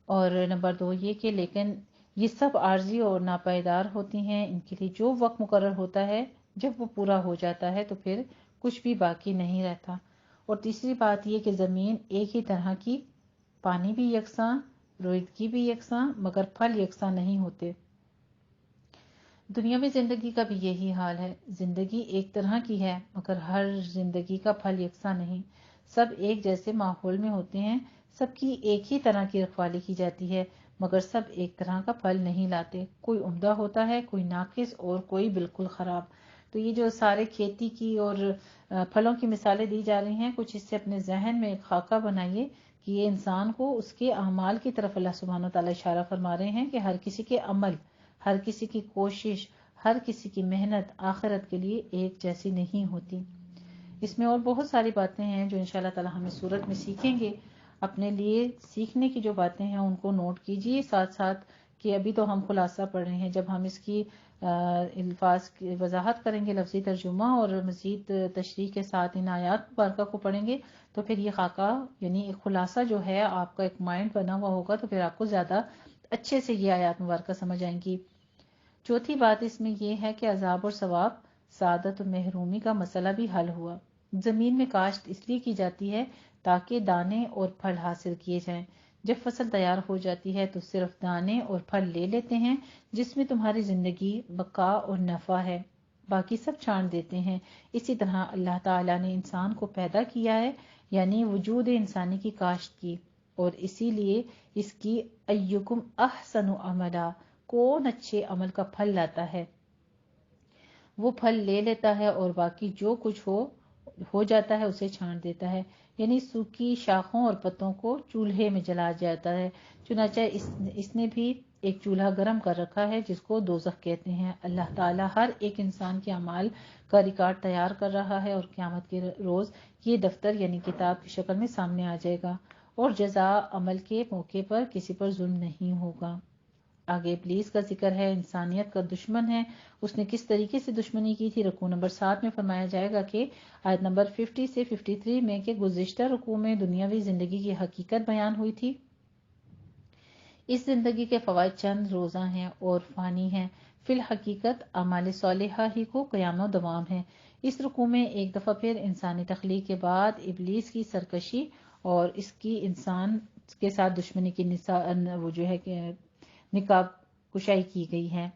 اور نمبر 2 یہ کہ لیکن یہ سب عارضی اور ناپائیدار ہوتی ہیں، ان کے لیے جو وقت مقرر ہوتا ہے جب وہ پورا ہو جاتا ہے تو پھر کچھ بھی باقی نہیں رہتا۔ اور تیسری بات یہ کہ زمین ایک ہی طرح کی، پانی بھی یکساں، رویدگی بھی یکساں، مگر پھل یکساں نہیں ہوتے۔ دنیا میں زندگی کا بھی یہی حال ہے، زندگی ایک طرح کی ہے مگر ہر زندگی کا پھل یکساں نہیں۔ سب ایک جیسے ماحول میں ہوتے ہیں، سب کی ایک ہی طرح کی رکھوالی کی جاتی ہے مگر سب ایک طرح کا پھل نہیں لاتے، کوئی عمدہ ہوتا ہے، کوئی ناقص اور کوئی بالکل خراب۔ تو یہ جو سارے کھیتی کی اور پھلوں کی مثالیں دی جا رہی ہیں، کچھ اس سے اپنے ذہن میں ایک خاکہ بنائیے کہ یہ انسان کو اس کے اعمال کی طرف اللہ سبحانہ و تعالیٰ اشارہ فرما رہے ہیں کہ ہر کسی کے عمل، ہر کسی کی کوشش، ہر کسی کی محنت آخرت کے لیے ایک جیسی نہیں ہوتی۔ اس میں اور بہت ساری باتیں ہیں جو انشاءاللہ تعالی ہم اس سورت میں سیکھیں گے. اپنے لیے سیکھنے کی جو باتیں ہیں ان کو نوٹ کیجیے ساتھ ساتھ، کہ ابھی تو ہم خلاصہ پڑھ رہے ہیں. جب ہم اس کی الفاظ کی وضاحت کریں گے، لفظی ترجمہ اور مزید تشریح کے ساتھ ان آیات مبارکہ کو پڑھیں گے، تو پھر یہ خاکہ یعنی ایک خلاصہ جو ہے آپ کا ایک مائنڈ بنا ہوا ہوگا، تو پھر آپ کو زیادہ اچھے سے یہ آیات مبارکہ سمجھ آئیں گی. چوتھی بات اس میں یہ ہے کہ عذاب اور ثواب، سعادت و محرومی کا مسئلہ بھی حل ہوا. زمین میں کاشت اس لیے کی جاتی ہے تاکہ دانے اور پھل حاصل کیے جائیں. جب فصل تیار ہو جاتی ہے تو صرف دانے اور پھل لے لیتے ہیں، جس میں تمہاری زندگی، بقا اور نفع ہے، باقی سب چھان دیتے ہیں. اسی طرح اللہ تعالیٰ نے انسان کو پیدا کیا ہے، یعنی وجود انسانی کی کاشت کی، اور اسی لیے اس کی ایکم احسن عملا، کون اچھے عمل کا پھل لاتا ہے، وہ پھل لے لیتا ہے اور باقی جو کچھ ہو جاتا ہے اسے چھان دیتا ہے. یعنی سوکھی شاخوں اور پتوں کو چولہے میں جلا جاتا ہے. چنانچہ اس نے بھی ایک چولہا گرم کر رکھا ہے جس کو دوزخ کہتے ہیں. اللہ تعالیٰ ہر ایک انسان کے اعمال کا ریکارڈ تیار کر رہا ہے، اور قیامت کے روز یہ دفتر یعنی کتاب کی شکل میں سامنے آ جائے گا، اور جزا عمل کے موقع پر کسی پر ظلم نہیں ہوگا. آگے ابلیس کا ذکر ہے، انسانیت کا دشمن ہے. اس نے کس طریقے سے دشمنی کی تھی؟ رکوع نمبر 7 میں فرمایا جائے گا کہ آیت نمبر 50 سے 53 میں کہ گزشتہ رکوع میں دنیاوی زندگی کی حقیقت بیان ہوئی تھی. اس زندگی کے فوائد چند روزہ ہیں اور فانی ہیں، فی الحقیقت اعمال صالحہ ہی کو قیام و دوام ہے. اس رکوع میں ایک دفعہ پھر انسانی تخلیق کے بعد ابلیس کی سرکشی اور اس کی انسان کے ساتھ دشمنی کی وہ جو ہے کہ نقاب کشائی کی گئی ہے،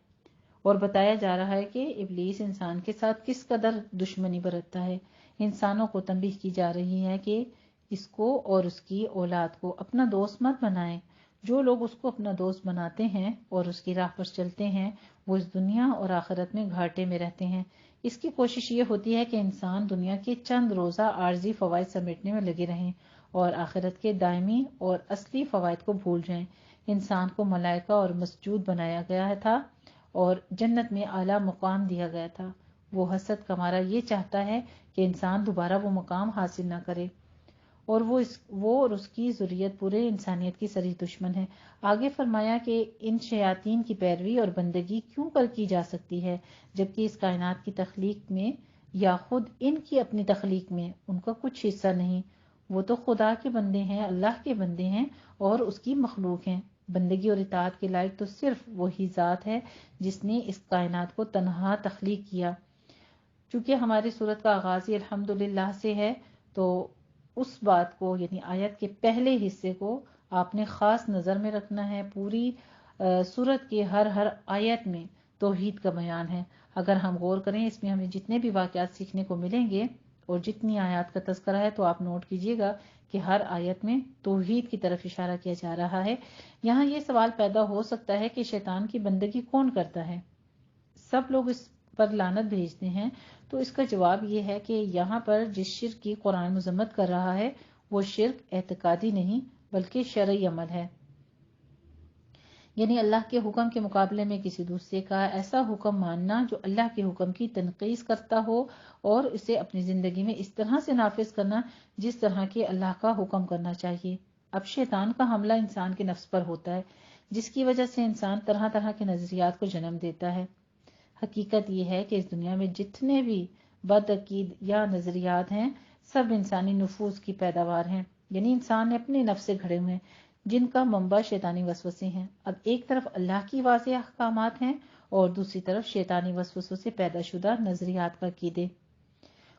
اور بتایا جا رہا ہے کہ ابلیس انسان کے ساتھ کس قدر دشمنی برتتا ہے. انسانوں کو تنبیہ کی جا رہی ہے کہ اس کو اور اس کی اولاد کو اپنا دوست مت بنائیں. جو لوگ اس کو اپنا دوست بناتے ہیں اور اس کی راہ پر چلتے ہیں، وہ اس دنیا اور آخرت میں گھاٹے میں رہتے ہیں. اس کی کوشش یہ ہوتی ہے کہ انسان دنیا کے چند روزہ عارضی فوائد سمیٹنے میں لگے رہیں اور آخرت کے دائمی اور اصلی فوائد کو بھول جائیں. انسان کو ملائکہ اور مسجود بنایا گیا تھا اور جنت میں اعلیٰ مقام دیا گیا تھا. وہ حسد کا مارا یہ چاہتا ہے کہ انسان دوبارہ وہ مقام حاصل نہ کرے، اور وہ اور اس کی ذریت پورے انسانیت کی صریح دشمن ہے. آگے فرمایا کہ ان شیاطین کی پیروی اور بندگی کیوں کر کی جا سکتی ہے، جبکہ اس کائنات کی تخلیق میں یا خود ان کی اپنی تخلیق میں ان کا کچھ حصہ نہیں. وہ تو خدا کے بندے ہیں، اللہ کے بندے ہیں اور اس کی مخلوق ہیں. بندگی اور اطاعت کے لائق تو صرف وہی ذات ہے جس نے اس کائنات کو تنہا تخلیق کیا. چونکہ ہماری سورت کا آغاز ہی الحمدللہ سے ہے، تو اس بات کو یعنی آیت کے پہلے حصے کو آپ نے خاص نظر میں رکھنا ہے. پوری سورت کے ہر آیت میں توحید کا بیان ہے. اگر ہم غور کریں اس میں ہمیں جتنے بھی واقعات سیکھنے کو ملیں گے اور جتنی آیات کا تذکرہ ہے، تو آپ نوٹ کیجئے گا کہ ہر آیت میں توحید کی طرف اشارہ کیا جا رہا ہے. یہاں یہ سوال پیدا ہو سکتا ہے کہ شیطان کی بندگی کون کرتا ہے؟ سب لوگ اس پر لعنت بھیجتے ہیں. تو اس کا جواب یہ ہے کہ یہاں پر جس شرک کی قرآن مذمت کر رہا ہے وہ شرک اعتقادی نہیں بلکہ شرعی عمل ہے. یعنی اللہ کے حکم کے مقابلے میں کسی دوسرے کا ایسا حکم ماننا جو اللہ کے حکم کی تنقیص کرتا ہو اور اسے اپنی زندگی میں اس طرح سے نافذ کرنا جس طرح کے اللہ کا حکم کرنا چاہیے. اب شیطان کا حملہ انسان کے نفس پر ہوتا ہے، جس کی وجہ سے انسان طرح طرح کے نظریات کو جنم دیتا ہے. حقیقت یہ ہے کہ اس دنیا میں جتنے بھی بدعقید یا نظریات ہیں سب انسانی نفوذ کی پیداوار ہیں. یعنی انسان نے اپنے نفس سے گھڑے ہوئے ہیں جن کا منبع شیطانی وسوسے ہیں. اب ایک طرف اللہ کی واضح احکامات ہیں اور دوسری طرف شیطانی وسوسوں سے پیدا شدہ نظریات کا عقیدے.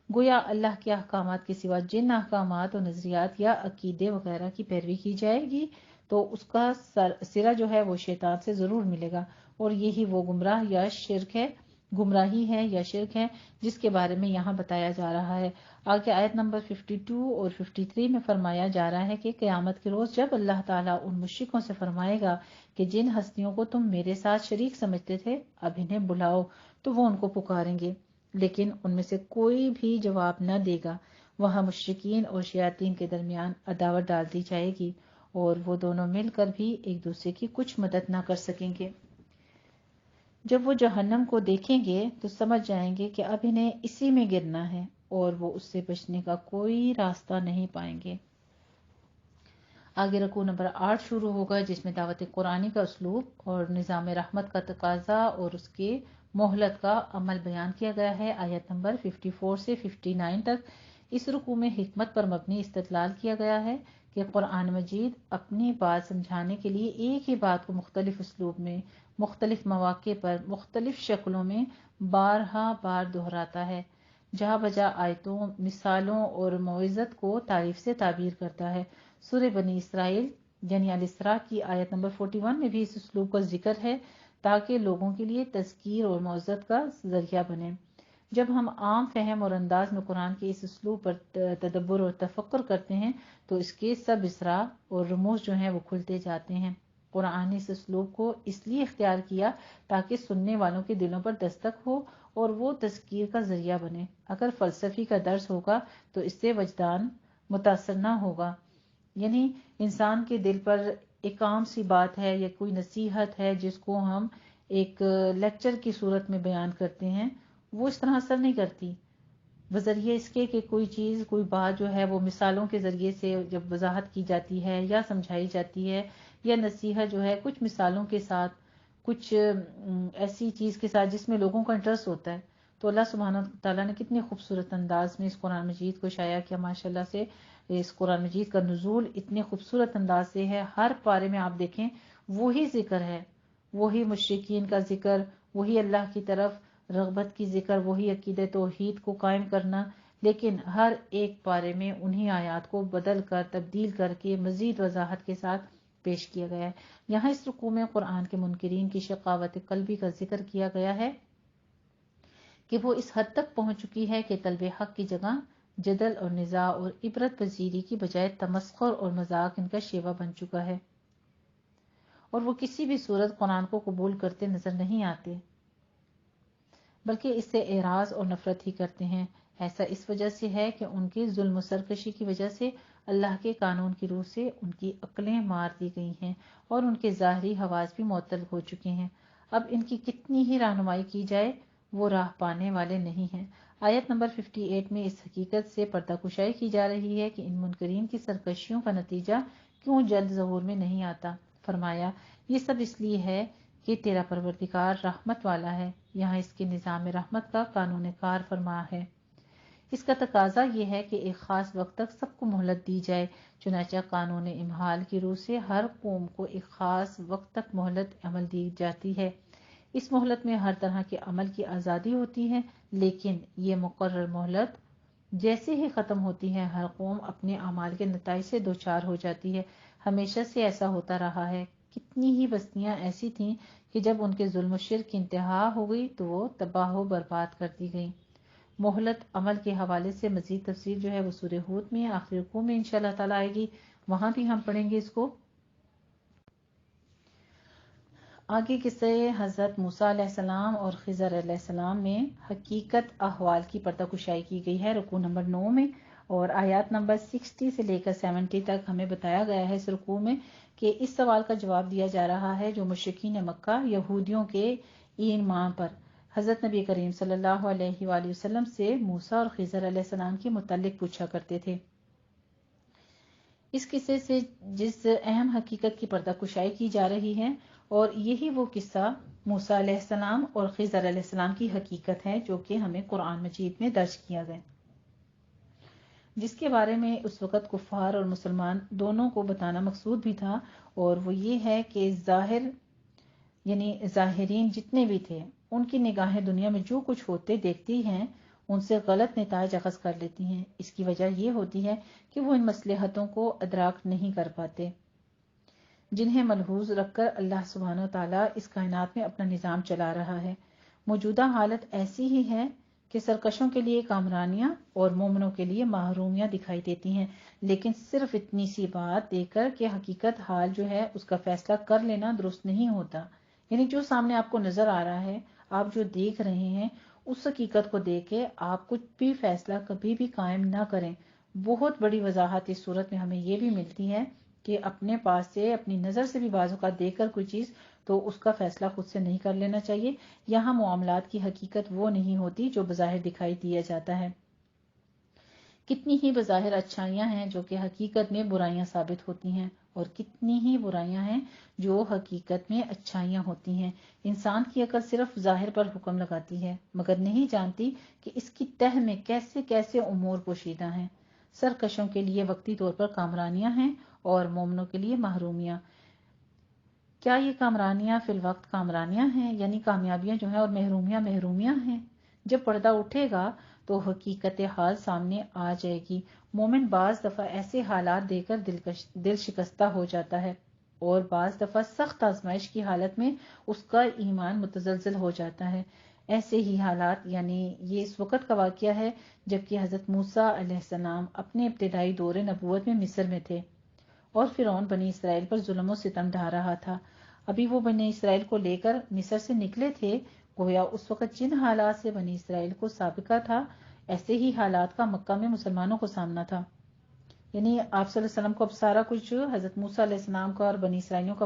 گویا اللہ کے احکامات کے سوا جن احکامات اور نظریات یا عقیدے وغیرہ کی پیروی کی جائے گی تو اس کا سرا جو ہے وہ شیطان سے ضرور ملے گا، اور یہی وہ گمراہی ہے یا شرک ہے جس کے بارے میں یہاں بتایا جا رہا ہے. آگے آیت نمبر 52 اور 53 میں فرمایا جا رہا ہے کہ قیامت کے روز جب اللہ تعالیٰ ان مشرکوں سے فرمائے گا کہ جن ہستیوں کو تم میرے ساتھ شریک سمجھتے تھے اب انہیں بلاؤ، تو وہ ان کو پکاریں گے لیکن ان میں سے کوئی بھی جواب نہ دے گا. وہاں مشرکین اور شیاطین کے درمیان عداوت ڈال دی جائے گی اور وہ دونوں مل کر بھی ایک دوسرے کی کچھ مدد نہ کر سکیں گے. جب وہ جہنم کو دیکھیں گے تو سمجھ جائیں گے کہ اب انہیں اسی میں گرنا ہے. اور وہ اس سے بچنے کا کوئی راستہ نہیں پائیں گے۔ آگے رکوع نمبر 8 شروع ہوگا، جس میں دعوت قرآنی کا اسلوب اور نظام رحمت کا تقاضا اور اس کے مہلت کا عمل بیان کیا گیا ہے۔ آیت نمبر 54 سے 59 تک اس رکوع میں حکمت پر مبنی استدلال کیا گیا ہے کہ قرآن مجید اپنی بات سمجھانے کے لیے ایک ہی بات کو مختلف اسلوب میں، مختلف مواقع پر، مختلف شکلوں میں بارہا بار دہراتا ہے، جہاں بجا آیتوں، مثالوں اور موعظت کو تعریف سے تعبیر کرتا ہے۔ سورہ بنی اسرائیل یعنی الاسراء کی آیت نمبر 41 میں بھی اس اسلوب کا ذکر ہے تاکہ لوگوں کے لیے تذکیر اور موعظت کا ذریعہ بنے۔ جب ہم عام فہم اور انداز میں قرآن کے اس اسلوب پر تدبر اور تفکر کرتے ہیں تو اس کے سب اسرار اور رموز جو ہیں وہ کھلتے جاتے ہیں۔ قرآن نے اس اسلوب کو اس لیے اختیار کیا تاکہ سننے والوں کے دلوں پر دستک ہو اور وہ تذکیر کا ذریعہ بنے۔ اگر فلسفی کا درس ہوگا تو اس سے وجدان متاثر نہ ہوگا، یعنی انسان کے دل پر ایک عام سی بات ہے یا کوئی نصیحت ہے جس کو ہم ایک لیکچر کی صورت میں بیان کرتے ہیں، وہ اس طرح اثر نہیں کرتی بذریعہ اس کے کہ کوئی چیز، کوئی بات جو ہے وہ مثالوں کے ذریعے سے جب وضاحت کی جاتی ہے یا سمجھائی جاتی ہے، یا نصیحت جو ہے کچھ مثالوں کے ساتھ، کچھ ایسی چیز کے ساتھ جس میں لوگوں کا انٹرسٹ ہوتا ہے۔ تو اللہ سبحانہ تعالیٰ نے کتنے خوبصورت انداز میں اس قرآن مجید کو شائع کیا، ماشاءاللہ سے اس قرآن مجید کا نزول اتنے خوبصورت انداز سے ہے۔ ہر پارے میں آپ دیکھیں وہی ذکر ہے، وہی مشرکین کا ذکر، وہی اللہ کی طرف رغبت کی ذکر، وہی عقیدہ توحید کو قائم کرنا، لیکن ہر ایک پارے میں انہی آیات کو بدل کر، تبدیل کر کے مزید وضاحت کے ساتھ پیش کیا گیا ہے۔ یہاں اس رکوع میں قرآن کے منکرین کی شقاوت قلبی کا ذکر کیا گیا ہے کہ وہ اس حد تک پہنچ چکی ہے کہ طلب حق کی جگہ جدل اور نزاع اور عبرت پذیری کی بجائے تمسخر اور مذاق ان کا شیوا بن چکا ہے، اور وہ کسی بھی صورت قرآن کو قبول کرتے نظر نہیں آتے، بلکہ اس سے اعراض اور نفرت ہی کرتے ہیں۔ ایسا اس وجہ سے ہے کہ ان کے ظلم و سرکشی کی وجہ سے اللہ کے قانون کی روح سے ان کی عقلیں مار دی گئی ہیں اور ان کے ظاہری حواس بھی معطل ہو چکے ہیں۔ اب ان کی کتنی ہی رہنمائی کی جائے وہ راہ پانے والے نہیں ہیں۔ آیت نمبر 58 میں اس حقیقت سے پردہ کشائی کی جا رہی ہے کہ ان منکرین کی سرکشیوں کا نتیجہ کیوں جلد ظہور میں نہیں آتا۔ فرمایا یہ سب اس لیے ہے کہ تیرا پروردگار رحمت والا ہے، یہاں اس کے نظام رحمت کا قانون کار فرما ہے۔ اس کا تقاضا یہ ہے کہ ایک خاص وقت تک سب کو مہلت دی جائے، چنانچہ قانون امہال کی روح سے ہر قوم کو ایک خاص وقت تک مہلت عمل دی جاتی ہے۔ اس مہلت میں ہر طرح کے عمل کی آزادی ہوتی ہے، لیکن یہ مقرر مہلت جیسے ہی ختم ہوتی ہے ہر قوم اپنے اعمال کے نتائج سے دوچار ہو جاتی ہے۔ ہمیشہ سے ایسا ہوتا رہا ہے۔ کتنی ہی بستیاں ایسی تھیں کہ جب ان کے ظلم و شرک کی انتہا ہو گئی تو وہ تباہ و برباد کر دی گئی۔ مہلت عمل کے حوالے سے مزید تفصیل جو ہے وہ سورہ ہود میں آخری رکوع میں انشاءاللہ تعالیٰ آئے گی، وہاں بھی ہم پڑھیں گے اس کو۔ آگے قصے حضرت موسیٰ علیہ السلام اور خضر علیہ السلام میں حقیقت احوال کی پردہ کشائی کی گئی ہے رکوع نمبر 9 میں، اور آیات نمبر 60 سے لے کر 70 تک ہمیں بتایا گیا ہے اس رکوع میں کہ اس سوال کا جواب دیا جا رہا ہے جو مشرکین مکہ یہودیوں کے ایمان پر حضرت نبی کریم صلی اللہ علیہ وآلہ وسلم سے موسیٰ اور خضر علیہ السلام کے متعلق پوچھا کرتے تھے۔ اس قصے سے جس اہم حقیقت کی پردہ کشائی کی جا رہی ہے، اور یہی وہ قصہ موسیٰ علیہ السلام اور خضر علیہ السلام کی حقیقت ہے جو کہ ہمیں قرآن مجید میں درج کیا گیا، جس کے بارے میں اس وقت کفار اور مسلمان دونوں کو بتانا مقصود بھی تھا، اور وہ یہ ہے کہ ظاہرین جتنے بھی تھے ان کی نگاہیں دنیا میں جو کچھ ہوتے دیکھتی ہیں ان سے غلط نتائج اخذ کر لیتی ہیں۔ اس کی وجہ یہ ہوتی ہے کہ وہ ان مصلحتوں کو ادراک نہیں کر پاتے جنہیں ملحوظ رکھ کر اللہ سبحانہ و تعالیٰ اس کائنات میں اپنا نظام چلا رہا ہے۔ موجودہ حالت ایسی ہی ہے کہ سرکشوں کے لیے کامرانیاں اور مومنوں کے لیے محرومیاں دکھائی دیتی ہیں، لیکن صرف اتنی سی بات دیکھ کر کہ حقیقت حال جو ہے اس کا فیصلہ کر لینا درست نہیں ہوتا۔ یعنی جو سامنے آپ کو نظر آ رہا ہے، آپ جو دیکھ رہے ہیں، اس حقیقت کو دیکھ کے آپ کچھ بھی فیصلہ کبھی بھی قائم نہ کریں۔ بہت بڑی وضاحت اس صورت میں ہمیں یہ بھی ملتی ہے کہ اپنے پاس سے، اپنی نظر سے بھی بعض اوقات دیکھ کر کوئی چیز تو اس کا فیصلہ خود سے نہیں کر لینا چاہیے۔ یہاں معاملات کی حقیقت وہ نہیں ہوتی جو بظاہر دکھائی دیا جاتا ہے۔ کتنی ہی بظاہر اچھائیاں ہیں جو کہ حقیقت میں برائیاں ثابت ہوتی ہیں، اور کتنی ہی برائیاں ہیں جو حقیقت میں اچھائیاں ہوتی ہیں۔ انسان کی عقل صرف ظاہر پر حکم لگاتی ہے، مگر نہیں جانتی کہ اس کی تہ میں کیسے کیسے امور پوشیدہ ہیں۔ سرکشوں کے لیے وقتی طور پر کامرانیاں ہیں اور مومنوں کے لیے محرومیاں۔ کیا یہ کامرانیاں فی الوقت کامرانیاں ہیں، یعنی کامیابیاں جو ہیں، اور محرومیاں محرومیاں ہیں؟ جب پردہ اٹھے گا تو حقیقت حال سامنے آ جائے گی۔ مومن بعض دفعہ ایسے حالات دے کر دل شکستہ ہو جاتا ہے، اور بعض دفعہ سخت آزمائش کی حالت میں اس کا ایمان متزلزل ہو جاتا ہے۔ ایسے ہی حالات، یعنی یہ اس وقت کا واقعہ ہے جبکہ حضرت موسیٰ علیہ السلام اپنے ابتدائی دور نبوت میں مصر میں تھے، اور فرعون بنی اسرائیل پر ظلم و ستم ڈھا رہا تھا۔ ابھی وہ بنی اسرائیل کو لے کر مصر سے نکلے تھے، گویا اس وقت جن حالات سے بنی اسرائیل کو سابقہ تھا، ایسے ہی حالات کا مکہ میں مسلمانوں کو سامنا تھا۔ یعنی آپ صلی اللہ علیہ وسلم کو اب سارا کچھ حضرت موسیٰ علیہ السلام کا اور بنی اسرائیلیوں کا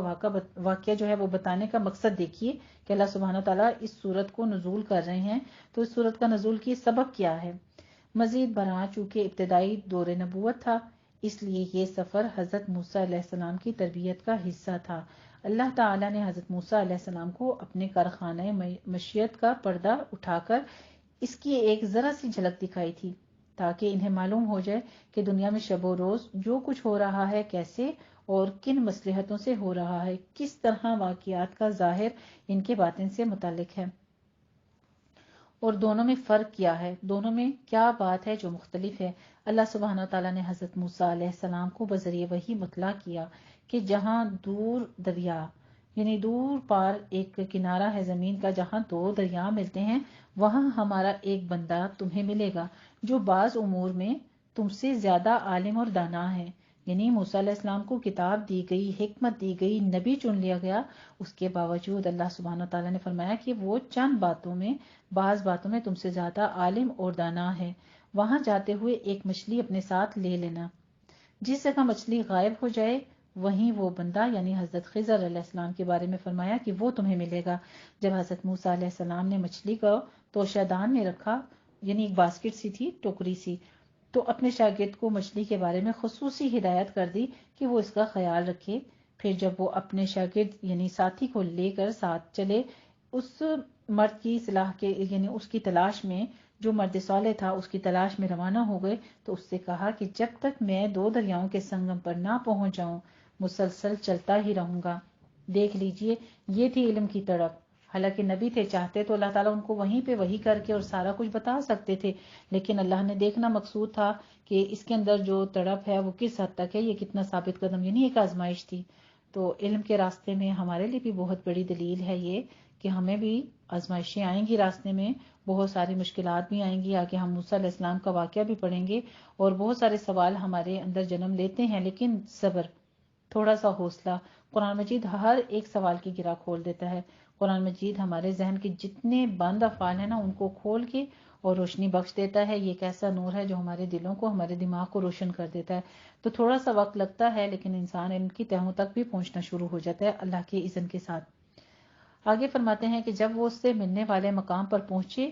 واقعہ جو ہے وہ بتانے کا مقصد دیکھیے کہ اللہ سبحانہ و تعالیٰ اس سورت کو نزول کر رہے ہیں، تو اس سورت کا نزول کی سبب کیا ہے؟ مزید برآں چونکہ ابتدائی دور نبوت تھا، اس لیے یہ سفر حضرت موسیٰ علیہ السلام کی تربیت کا حصہ تھا۔ اللہ تعالیٰ نے حضرت موسیٰ علیہ السلام کو اپنے کارخانہ مشیت کا پردہ اٹھا کر اس کی ایک ذرا سی جھلک دکھائی تھی، تاکہ انہیں معلوم ہو جائے کہ دنیا میں شب و روز جو کچھ ہو رہا ہے کیسے اور کن مصلحتوں سے ہو رہا ہے، کس طرح واقعات کا ظاہر ان کے باطن سے متعلق ہے، اور دونوں میں فرق کیا ہے، دونوں میں کیا بات ہے جو مختلف ہے۔ اللہ سبحانہ تعالیٰ نے حضرت موسیٰ علیہ السلام کو بذریعہ وحی مطلع کیا کہ جہاں دور دریا، یعنی دور پار ایک کنارہ ہے زمین کا جہاں دو دریا ملتے ہیں، وہاں ہمارا ایک بندہ تمہیں ملے گا جو بعض امور میں تم سے زیادہ عالم اور دانا ہے۔ یعنی موسیٰ علیہ السلام کو کتاب دی گئی، حکمت دی گئی، نبی چن لیا گیا، اس کے باوجود اللہ سبحانہ تعالیٰ نے فرمایا کہ وہ چند باتوں میں، بعض باتوں میں تم سے زیادہ عالم اور دانا ہے۔ وہاں جاتے ہوئے ایک مچھلی اپنے ساتھ لے لینا، جس جگہ مچھلی غائب ہو جائے وہیں وہ بندہ، یعنی حضرت خضر علیہ السلام کے بارے میں فرمایا کہ وہ تمہیں ملے گا۔ جب حضرت موسیٰ علیہ السلام نے مچھلی کو توشہ دان میں رکھا، یعنی ایک باسکٹ سی تھی، ٹوکری سی، تو اپنے شاگرد کو مچھلی کے بارے میں خصوصی ہدایت کر دی کہ وہ اس کا خیال رکھے۔ پھر جب وہ اپنے شاگرد یعنی ساتھی کو لے کر ساتھ چلے اس مرد کی صلاح کے، یعنی اس کی تلاش میں، جو مرد صالح تھا اس کی تلاش میں روانہ ہو گئے، تو اس سے کہا کہ جب تک میں دو دریاؤں کے سنگم پر نہ پہنچ جاؤں مسلسل چلتا ہی رہوں گا۔ دیکھ لیجئے، یہ تھی علم کی تڑپ۔ حالانکہ نبی تھے، چاہتے تو اللہ تعالیٰ ان کو وہیں پہ وحی کر کے اور سارا کچھ بتا سکتے تھے، لیکن اللہ نے دیکھنا مقصود تھا کہ اس کے اندر جو تڑپ ہے وہ کس حد تک ہے، یہ کتنا ثابت قدم، یعنی ایک آزمائش تھی۔ تو علم کے راستے میں ہمارے لیے بھی بہت بڑی دلیل ہے یہ کہ ہمیں بھی آزمائشیں آئیں گی، راستے میں بہت ساری مشکلات بھی آئیں گی، آگے ہم موسیٰ علیہ السلام کا واقعہ بھی پڑھیں گے، اور بہت سارے سوال ہمارے اندر جنم لیتے ہیں، لیکن صبر، تھوڑا سا حوصلہ۔ قرآن مجید ہر ایک سوال کی گرہ کھول دیتا ہے۔ قرآن مجید ہمارے ذہن کے جتنے بند افعال ہیں نا، ان کو کھول کے اور روشنی بخش دیتا ہے۔ یہ ایک ایسا نور ہے جو ہمارے دلوں کو، ہمارے دماغ کو روشن کر دیتا ہے۔ تو تھوڑا سا وقت لگتا ہے، لیکن انسان علم کی تہوں تک بھی پہنچنا شروع ہو جاتا ہے اللہ کے اذن کے ساتھ۔ آگے فرماتے ہیں کہ جب وہ اس سے ملنے والے مقام پر پہنچے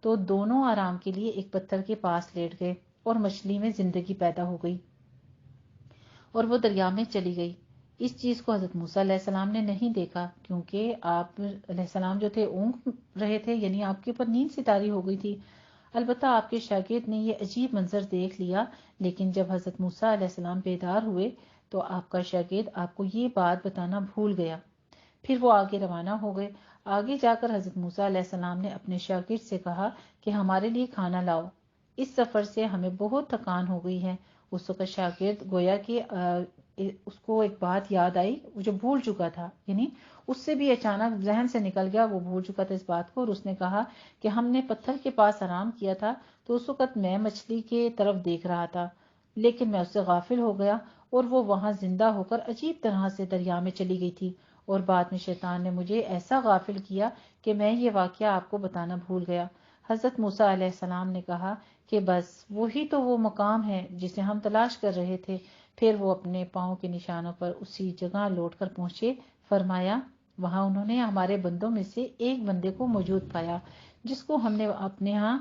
تو دونوں آرام کے لیے ایک پتھر کے پاس لیٹ گئے، اور مچھلی میں زندگی پیدا ہو گئی اور وہ دریا میں چلی گئی۔ اس چیز کو حضرت موسیٰ علیہ السلام نے نہیں دیکھا، کیونکہ آپ علیہ السلام جو تھے اونگ رہے تھے، یعنی آپ کے اوپر نیند سی طاری ہو گئی تھی۔ البتہ آپ کے شاگرد نے یہ عجیب منظر دیکھ لیا، لیکن جب حضرت موسیٰ علیہ السلام بیدار ہوئے تو آپ کا شاگرد آپ کو یہ بات بتانا بھول گیا۔ پھر وہ آگے روانہ ہو گئے۔ آگے جا کر حضرت موسیٰ علیہ السلام نے اپنے شاگرد سے کہا کہ ہمارے لیے کھانا لاؤ، اس سفر سے ہمیں بہت تھکان ہو گئی ہے۔ اس وقت شاگرد گویا کہ اس کو ایک بات یاد آئی جو بھول چکا تھا، یعنی اس سے بھی اچانک ذہن سے نکل گیا، وہ بھول چکا تھا اس بات کو، اور اس نے کہا کہ ہم نے پتھر کے پاس آرام کیا تھا تو اس وقت میں مچھلی کے طرف دیکھ رہا تھا، لیکن میں اس سے غافل ہو گیا اور وہ وہاں زندہ ہو کر عجیب طرح سے دریا میں چلی گئی تھی، اور بعد میں شیطان نے مجھے ایسا غافل کیا کہ میں یہ واقعہ آپ کو بتانا بھول گیا۔ حضرت موسیٰ علیہ السلام نے کہا کہ بس وہی تو وہ مقام ہے جسے ہم تلاش کر رہے تھے۔ پھر وہ اپنے پاؤں کے نشانوں پر اسی جگہ لوٹ کر پہنچے۔ فرمایا وہاں انہوں نے ہمارے بندوں میں سے ایک بندے کو موجود پایا جس کو ہم نے اپنے ہاں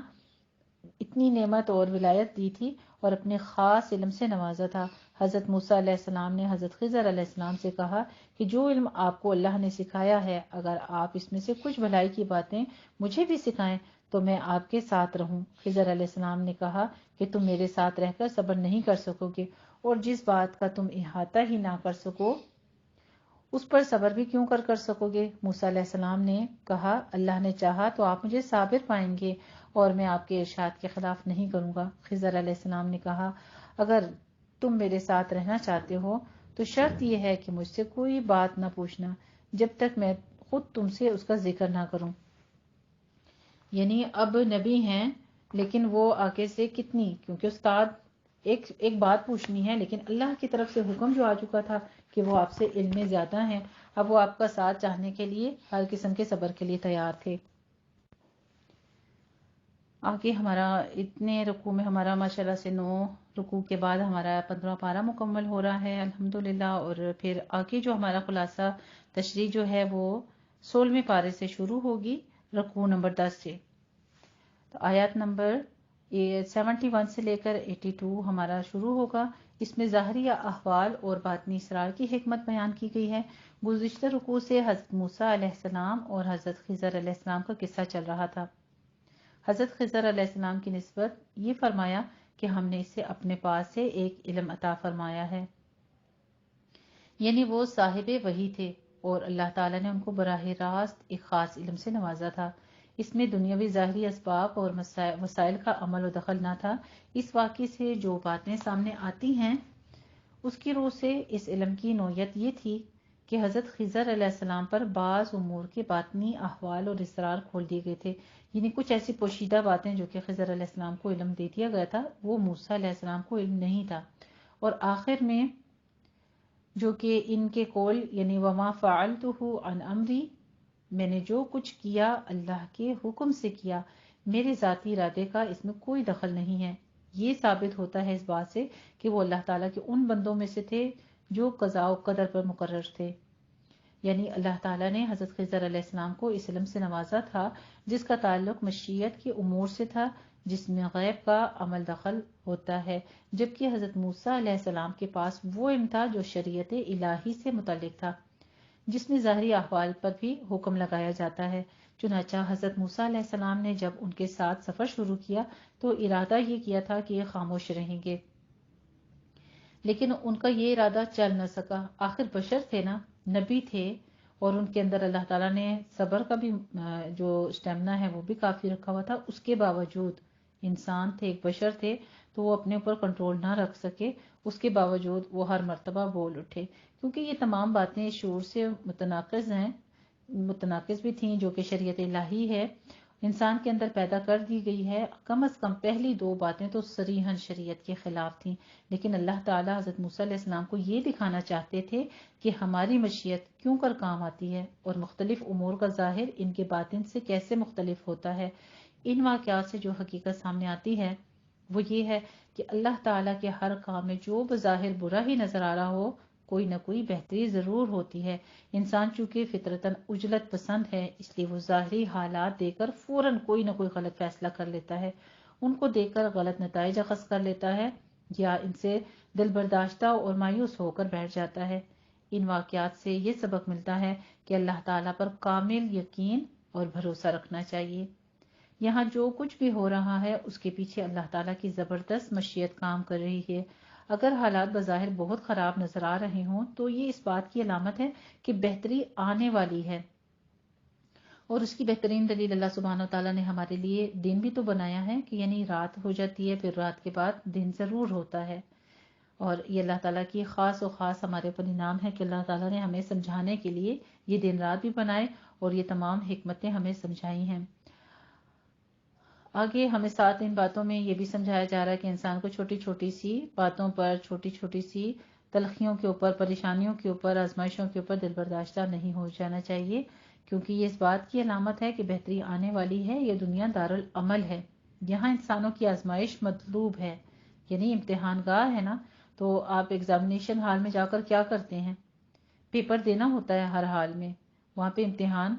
اتنی نعمت اور ولایت دی تھی اور اپنے خاص علم سے نوازا تھا۔ حضرت موسیٰ علیہ السلام نے حضرت خضر علیہ السلام سے کہا کہ جو علم آپ کو اللہ نے سکھایا ہے، اگر آپ اس میں سے کچھ بھلائی کی باتیں مجھے بھی سکھائیں تو میں آپ کے ساتھ رہوں۔ خضر علیہ السلام نے کہا کہ تم میرے ساتھ رہ کر صبر نہیں کر سکو گے، اور جس بات کا تم احاطہ ہی نہ کر سکو اس پر صبر بھی کیوں کر سکو گے؟ موسیٰ علیہ السلام نے کہا اللہ نے چاہا تو آپ مجھے صابر پائیں گے اور میں آپ کے ارشاد کے خلاف نہیں کروں گا۔ خضر علیہ السلام نے کہا اگر تم میرے ساتھ رہنا چاہتے ہو تو شرط یہ ہے کہ مجھ سے کوئی بات نہ پوچھنا جب تک میں خود تم سے اس کا ذکر نہ کروں۔ یعنی اب نبی ہیں لیکن وہ آگے سے کتنی، کیونکہ استاد ایک بات پوچھنی ہے، لیکن اللہ کی طرف سے حکم جو آ چکا تھا کہ وہ آپ سے علم میں زیادہ ہیں، اب وہ آپ کا ساتھ چاہنے کے لیے ہر قسم کے صبر کے لیے تیار تھے۔ آگے ہمارا اتنے رکوع میں ہمارا ماشاءاللہ سے 9 رکوع کے بعد ہمارا 15 پارہ مکمل ہو رہا ہے الحمدللہ، اور پھر آگے جو ہمارا خلاصہ تشریح جو ہے وہ 16ویں پارے سے شروع ہوگی، رکوع نمبر 10 سے۔ تو آیات نمبر 71 سے لے کر 82 ہمارا شروع ہوگا۔ اس میں ظاہری احوال اور باطنی اسرار کی حکمت بیان کی گئی ہے۔ گزشتہ رکوع سے حضرت موسیٰ علیہ السلام اور حضرت خضر علیہ السلام کا قصہ چل رہا تھا۔ حضرت خضر علیہ السلام کی نسبت یہ فرمایا کہ ہم نے اسے اپنے پاس سے ایک علم عطا فرمایا ہے، یعنی وہ صاحب وحی تھے اور اللہ تعالیٰ نے ان کو براہ راست ایک خاص علم سے نوازا تھا۔ اس میں دنیاوی ظاہری اسباب اور وسائل کا عمل و دخل نہ تھا۔ اس واقعے سے جو باتیں سامنے آتی ہیں اس کی روح سے اس علم کی نوعیت یہ تھی کہ حضرت خضر علیہ السلام پر بعض امور کے باطنی احوال اور اسرار کھول دیے گئے تھے، یعنی کچھ ایسی پوشیدہ باتیں جو کہ خضر علیہ السلام کو علم دے دیا گیا تھا وہ موسیٰ علیہ السلام کو علم نہیں تھا۔ اور آخر میں جو کہ ان کے قول یعنی وما فعلتہ عن امری، میں نے جو کچھ کیا اللہ کے حکم سے کیا، میرے ذاتی ارادے کا اس میں کوئی دخل نہیں ہے، یہ ثابت ہوتا ہے اس بات سے کہ وہ اللہ تعالیٰ کے ان بندوں میں سے تھے جو قضاء و قدر پر مقرر تھے۔ یعنی اللہ تعالیٰ نے حضرت خضر علیہ السلام کو اس علم سے نوازا تھا جس کا تعلق مشیت کے امور سے تھا، جس میں غیب کا عمل دخل ہوتا ہے، جبکہ حضرت موسیٰ علیہ السلام کے پاس وہ علم تھا جو شریعت الہی سے متعلق تھا، جس میں ظاہری احوال پر بھی حکم لگایا جاتا ہے۔ چنانچہ حضرت موسیٰ علیہ السلام نے جب ان کے ساتھ سفر شروع کیا تو ارادہ یہ کیا تھا کہ یہ خاموش رہیں گے، لیکن ان کا یہ ارادہ چل نہ سکا۔ آخر بشر تھے نا، نبی تھے، اور ان کے اندر اللہ تعالیٰ نے صبر کا بھی جو اسٹیمنا ہے وہ بھی کافی رکھا ہوا تھا۔ اس کے باوجود انسان تھے، ایک بشر تھے، تو وہ اپنے اوپر کنٹرول نہ رکھ سکے، اس کے باوجود وہ ہر مرتبہ بول اٹھے، کیونکہ یہ تمام باتیں شعور سے متناقض بھی تھیں جو کہ شریعت الہی ہے، انسان کے اندر پیدا کر دی گئی ہے۔ کم از کم پہلی 2 باتیں تو صریحاً شریعت کے خلاف تھیں، لیکن اللہ تعالیٰ حضرت موسیٰ علیہ السلام کو یہ دکھانا چاہتے تھے کہ ہماری مشیت کیوں کر کام آتی ہے اور مختلف امور کا ظاہر ان کے باطن سے کیسے مختلف ہوتا ہے۔ ان واقعات سے جو حقیقت سامنے آتی ہے وہ یہ ہے کہ اللہ تعالیٰ کے ہر کام میں جو بظاہر برا ہی نظر آ رہا ہو، کوئی نہ کوئی بہتری ضرور ہوتی ہے۔ انسان چونکہ فطرتاً عجلت پسند ہے، اس لیے وہ ظاہری حالات دیکھ کر فوراً کوئی نہ کوئی غلط فیصلہ کر لیتا ہے، ان کو دیکھ کر غلط نتائج اخذ کر لیتا ہے یا ان سے دل برداشتہ اور مایوس ہو کر بیٹھ جاتا ہے۔ ان واقعات سے یہ سبق ملتا ہے کہ اللہ تعالیٰ پر کامل یقین اور بھروسہ رکھنا چاہیے۔ یہاں جو کچھ بھی ہو رہا ہے اس کے پیچھے اللہ تعالیٰ کی زبردست مشیت کام کر رہی ہے۔ اگر حالات بظاہر بہت خراب نظر آ رہے ہوں تو یہ اس بات کی علامت ہے کہ بہتری آنے والی ہے، اور اس کی بہترین دلیل اللہ سبحانہ وتعالیٰ نے ہمارے لیے دن بھی تو بنایا ہے کہ یعنی رات ہو جاتی ہے، پھر رات کے بعد دن ضرور ہوتا ہے، اور یہ اللہ تعالیٰ کی خاص و خاص ہمارے اوپر انعام ہے کہ اللہ تعالیٰ نے ہمیں سمجھانے کے لیے یہ دن رات بھی بنائے اور یہ تمام حکمتیں ہمیں سمجھائی ہیں۔ آگے ہمیں ساتھ ان باتوں میں یہ بھی سمجھایا جا رہا ہے کہ انسان کو چھوٹی چھوٹی سی باتوں پر، چھوٹی چھوٹی سی تلخیوں کے اوپر، پریشانیوں کے اوپر، آزمائشوں کے اوپر دل برداشتہ نہیں ہو جانا چاہیے، کیونکہ یہ اس بات کی علامت ہے کہ بہتری آنے والی ہے۔ یہ دنیا دارالعمل ہے، یہاں انسانوں کی آزمائش مطلوب ہے، یعنی امتحان گاہ ہے نا، تو آپ ایگزامینیشن ہال میں جا کر کیا کرتے ہیں؟ پیپر دینا ہوتا ہے ہر حال میں، وہاں پہ امتحان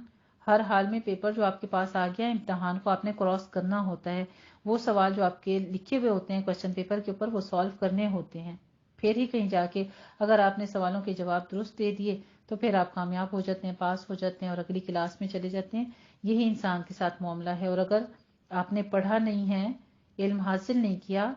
ہر حال میں پیپر جو آپ کے پاس آ گیا امتحان کو آپ نے کراس کرنا ہوتا ہے، وہ سوال جو آپ کے لکھے ہوئے ہوتے ہیں کوشچن پیپر کے اوپر وہ سالو کرنے ہوتے ہیں، پھر ہی کہیں جا کے اگر آپ نے سوالوں کے جواب درست دے دیے تو پھر آپ کامیاب ہو جاتے ہیں، پاس ہو جاتے ہیں اور اگلی کلاس میں چلے جاتے ہیں۔ یہی انسان کے ساتھ معاملہ ہے، اور اگر آپ نے پڑھا نہیں ہے، علم حاصل نہیں کیا،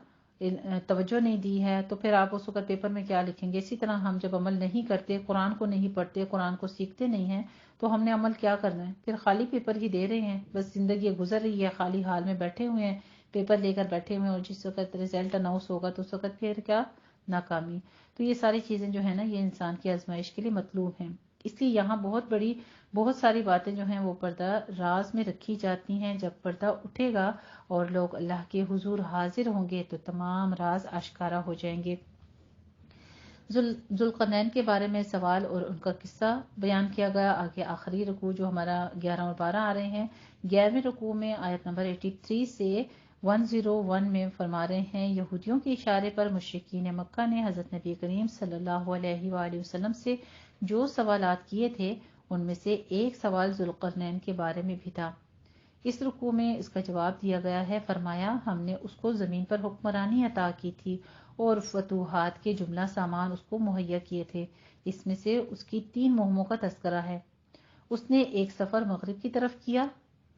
توجہ نہیں دی ہے، تو پھر آپ اس وقت پیپر میں کیا لکھیں گے؟ اسی طرح ہم جب عمل نہیں کرتے، قرآن کو نہیں پڑھتے، قرآن کو سیکھتے نہیں ہیں، تو ہم نے عمل کیا کرنا ہے؟ پھر خالی پیپر ہی دے رہے ہیں، بس زندگی گزر رہی ہے، خالی حال میں بیٹھے ہوئے ہیں، پیپر لے کر بیٹھے ہوئے ہیں، اور جس وقت رزلٹ اناؤنس ہوگا تو اس وقت پھر کیا؟ ناکامی۔ تو یہ ساری چیزیں جو ہے نا، یہ انسان کی آزمائش کے لیے مطلوب ہیں۔ اس لیے یہاں بہت ساری باتیں جو ہیں وہ پردہ راز میں رکھی جاتی ہیں۔ جب پردہ اٹھے گا اور لوگ اللہ کے حضور حاضر ہوں گے تو تمام راز آشکارا ہو جائیں گے۔ ذوالقرنین کے بارے میں سوال اور ان کا قصہ بیان کیا گیا۔ آگے آخری رکوع جو ہمارا 11 اور 12 آ رہے ہیں، 11ویں رکوع میں آیت نمبر 83 سے 101 میں فرما رہے ہیں، یہودیوں کے اشارے پر مشرکین مکہ نے حضرت نبی کریم صلی اللہ علیہ وآلہ وسلم سے جو سوالات کیے تھے ان میں سے ایک سوال ذوالقرنین کے بارے میں بھی تھا۔ اس رکوع میں اس کا جواب دیا گیا ہے، فرمایا ہم نے اس کو زمین پر حکمرانی عطا کی تھی اور فتوحات کے جملہ سامان اس کو مہیا کیے تھے۔ اس میں سے اس کی 3 مہموں کا تذکرہ ہے۔ اس نے ایک سفر مغرب کی طرف کیا،